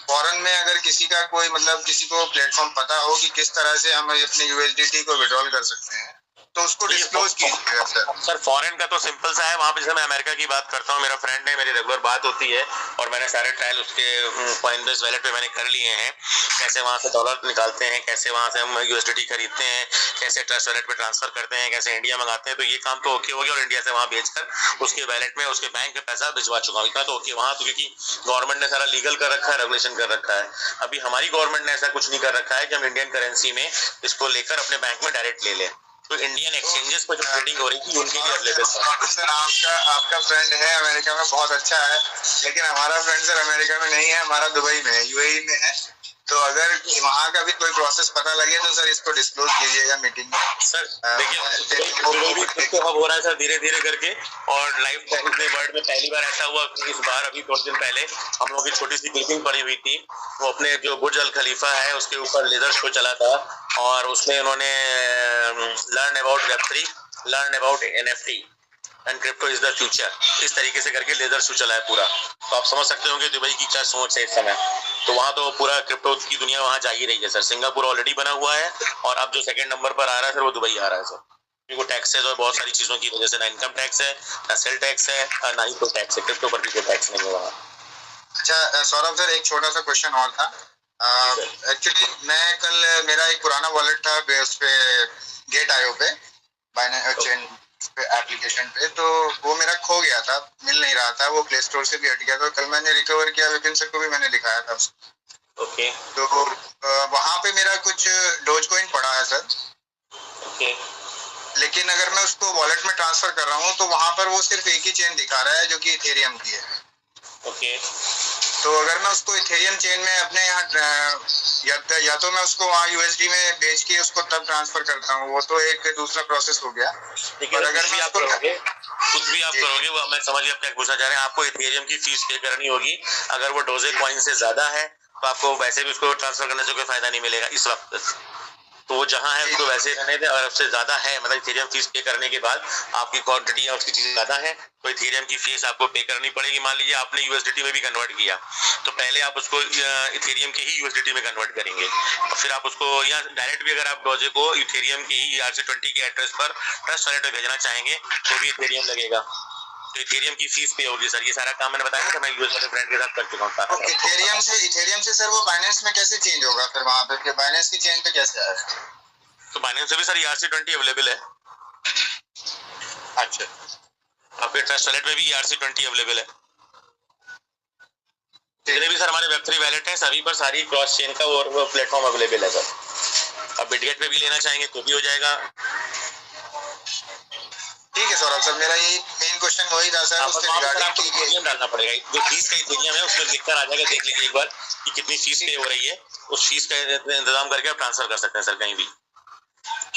फॉरेन में अगर किसी का कोई मतलब किसी को प्लेटफॉर्म पता हो कि किस तरह से हम अपने यूएसडीटी को विड्रॉल कर सकते हैं तो उसको डिस्क्लोज कीजिएगा सर। सर फॉरेन का तो सिंपल सा है, वहाँ पे जैसे मैं अमेरिका की बात करता हूँ, मेरा फ्रेंड है, मेरी रेगुलर बात होती है और मैंने सारे ट्रायल उसके कॉइनबेस वैलेट पे मैंने कर लिए हैं, कैसे वहाँ से डॉलर निकालते हैं, कैसे वहाँ से हम यूएसडीटी खरीदते हैं, कैसे ट्रस्ट वैलेट पे ट्रांसफर करते हैं, कैसे इंडिया मंगाते हैं। तो ये काम तो ओके हो गया और इंडिया से वहाँ भेजकर उसके वैलेट में उसके बैंक में पैसा भिजवा चुका हूँ, इतना तो ओके वहाँ तो, क्योंकि गवर्नमेंट ने सारा लीगल कर रखा है, रेगुलेशन कर रखा है। अभी हमारी गवर्नमेंट ने ऐसा कुछ नहीं कर रखा है कि हम इंडियन करेंसी में इसको लेकर अपने बैंक में डायरेक्ट ले लें। तो इंडियन एक्सचेंजेस पर जो ट्रेडिंग हो रही थी उनके लिए अवेलेबल था। सर आपका फ्रेंड है अमेरिका में, बहुत अच्छा है, लेकिन हमारा फ्रेंड सर अमेरिका में नहीं है, हमारा दुबई में है, यूएई में है। तो अगर वहाँ का भी कोई प्रोसेस पता लगे तो सर इसको डिस्क्लोज कीजिएगा मीटिंग में। सर देखिए हब हो रहा है सर धीरे धीरे करके, और लाइव इतने वर्ल्ड में पहली बार ऐसा हुआ कि इस बार अभी थोड़े दिन पहले हम लोग की छोटी सी क्लिपिंग पड़ी हुई थी, वो अपने जो बुर्ज अल खलीफा है उसके ऊपर लेजर शो चला था और उसमें उन्होंने learn about Web3, learn about NFT and crypto is the future, इस तरीके से करके लेजर शो चला है पूरा। तो आप समझ सकते होंगे दुबई की क्या सोच है इस समय। तो वहाँ तो पूरा क्रिप्टो की दुनिया वहाँ जा ही रही है सर। सिंगापुर ऑलरेडी बना हुआ है और अब जो सेकंड नंबर पर आ रहा है सर वो दुबई आ रहा है सर, क्योंकि टैक्सेस और बहुत सारी चीजों की वजह से, ना इनकम टैक्स है, ना सेल टैक्स है, ना ही कोई टैक्स है, क्रिप्टो पर भी कोई टैक्स नहीं है वहाँ। अच्छा सौरभ सर, एक छोटा सा क्वेश्चन और था। एक्चुअली मैं कल मेरा एक पुराना वॉलेट था उस पे गेट आयो पे बाइनेंस चेन पे एप्लीकेशन पे, तो वो मेरा खो गया था, मिल नहीं रहा था, वो प्ले स्टोर से भी हट गया था। कल मैंने रिकवर किया, विपिन सर को भी मैंने दिखाया था उसको। ओके। तो वहाँ पे मेरा कुछ डोज कॉइन पड़ा है सर। ओके। लेकिन अगर मैं उसको वॉलेट में ट्रांसफर कर रहा हूँ तो वहाँ पर वो सिर्फ एक ही चेन दिखा रहा है जो कि इथेरियम की है। ओके। तो अगर मैं उसको इथेरियम चेन में अपने यहाँ या तो मैं उसको वहाँ यूएसडी में बेच के उसको तब ट्रांसफर करता हूँ, वो तो एक दूसरा प्रोसेस हो गया। और अगर मैं आप करोगे कुछ भी आप करोगे, वो मैं समझ गया क्या पूछना चाह रहे हैं। आपको इथेरियम की फीस पे करनी होगी, अगर वो डोजे कॉइन से ज्यादा है तो आपको वैसे भी उसको ट्रांसफर करने से कोई फायदा नहीं मिलेगा इस वक्त। तो वो जहाँ है उसको वैसे रहने दे, और उससे ज्यादा है मतलब इथेरियम फीस पे करने के बाद आपकी क्वांटिटी या उसकी चीजें ज्यादा है तो इथेरियम की फीस आपको पे करनी पड़ेगी। मान लीजिए आपने यूएसडीटी में भी कन्वर्ट किया तो पहले आप उसको इथेरियम के ही यूएसडीटी में कन्वर्ट करेंगे और फिर आप उसको या डायरेक्ट भी अगर आप डोजे को इथेरियम की ही ERC20 के एड्रेस पर ट्रस्ट वॉलेट में भेजना चाहेंगे तो भी इथेरियम लगेगा, तो इथेरियम की फीस पे होगी सर। ये सारा काम मैंने बताया था, मैं यूएस वाले फ्रेंड के साथ कर चुका हूँ। इथेरियम से सर वो बाइनेंस में कैसे चेंज होगा फिर वहाँ पे, बाइनेंस की चेन पे कैसे आएगा? तो बाइनेंस से भी सर ERC20 अवेलेबल है। अच्छा, आपके ट्रस्ट वॉलेट में भी ERC20 अवेलेबल है। जितने भी सर हमारे वेब3 वैलेट हैं सभी पर सारी क्रॉस चेन का वो प्लेटफॉर्म अवेलेबल है सर। अब बिटगेट पे भी लेना चाहेंगे तो भी हो जाएगा। ठीक है सौरभ सर, मेरा ये मेन क्वेश्चन वही था सर। उसके रिगार्डिंग इथेरियम डालना पड़ेगा, जो फीस का इथेरियम है उसमें लिखकर आ जाएगा, देख लीजिए एक बार कि कितनी फीस पे हो रही है, उस फीस का इंतजाम करके आप ट्रांसफर कर सकते हैं सर कहीं भी।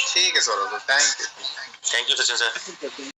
ठीक है Saurabh, thank you Sachin sir.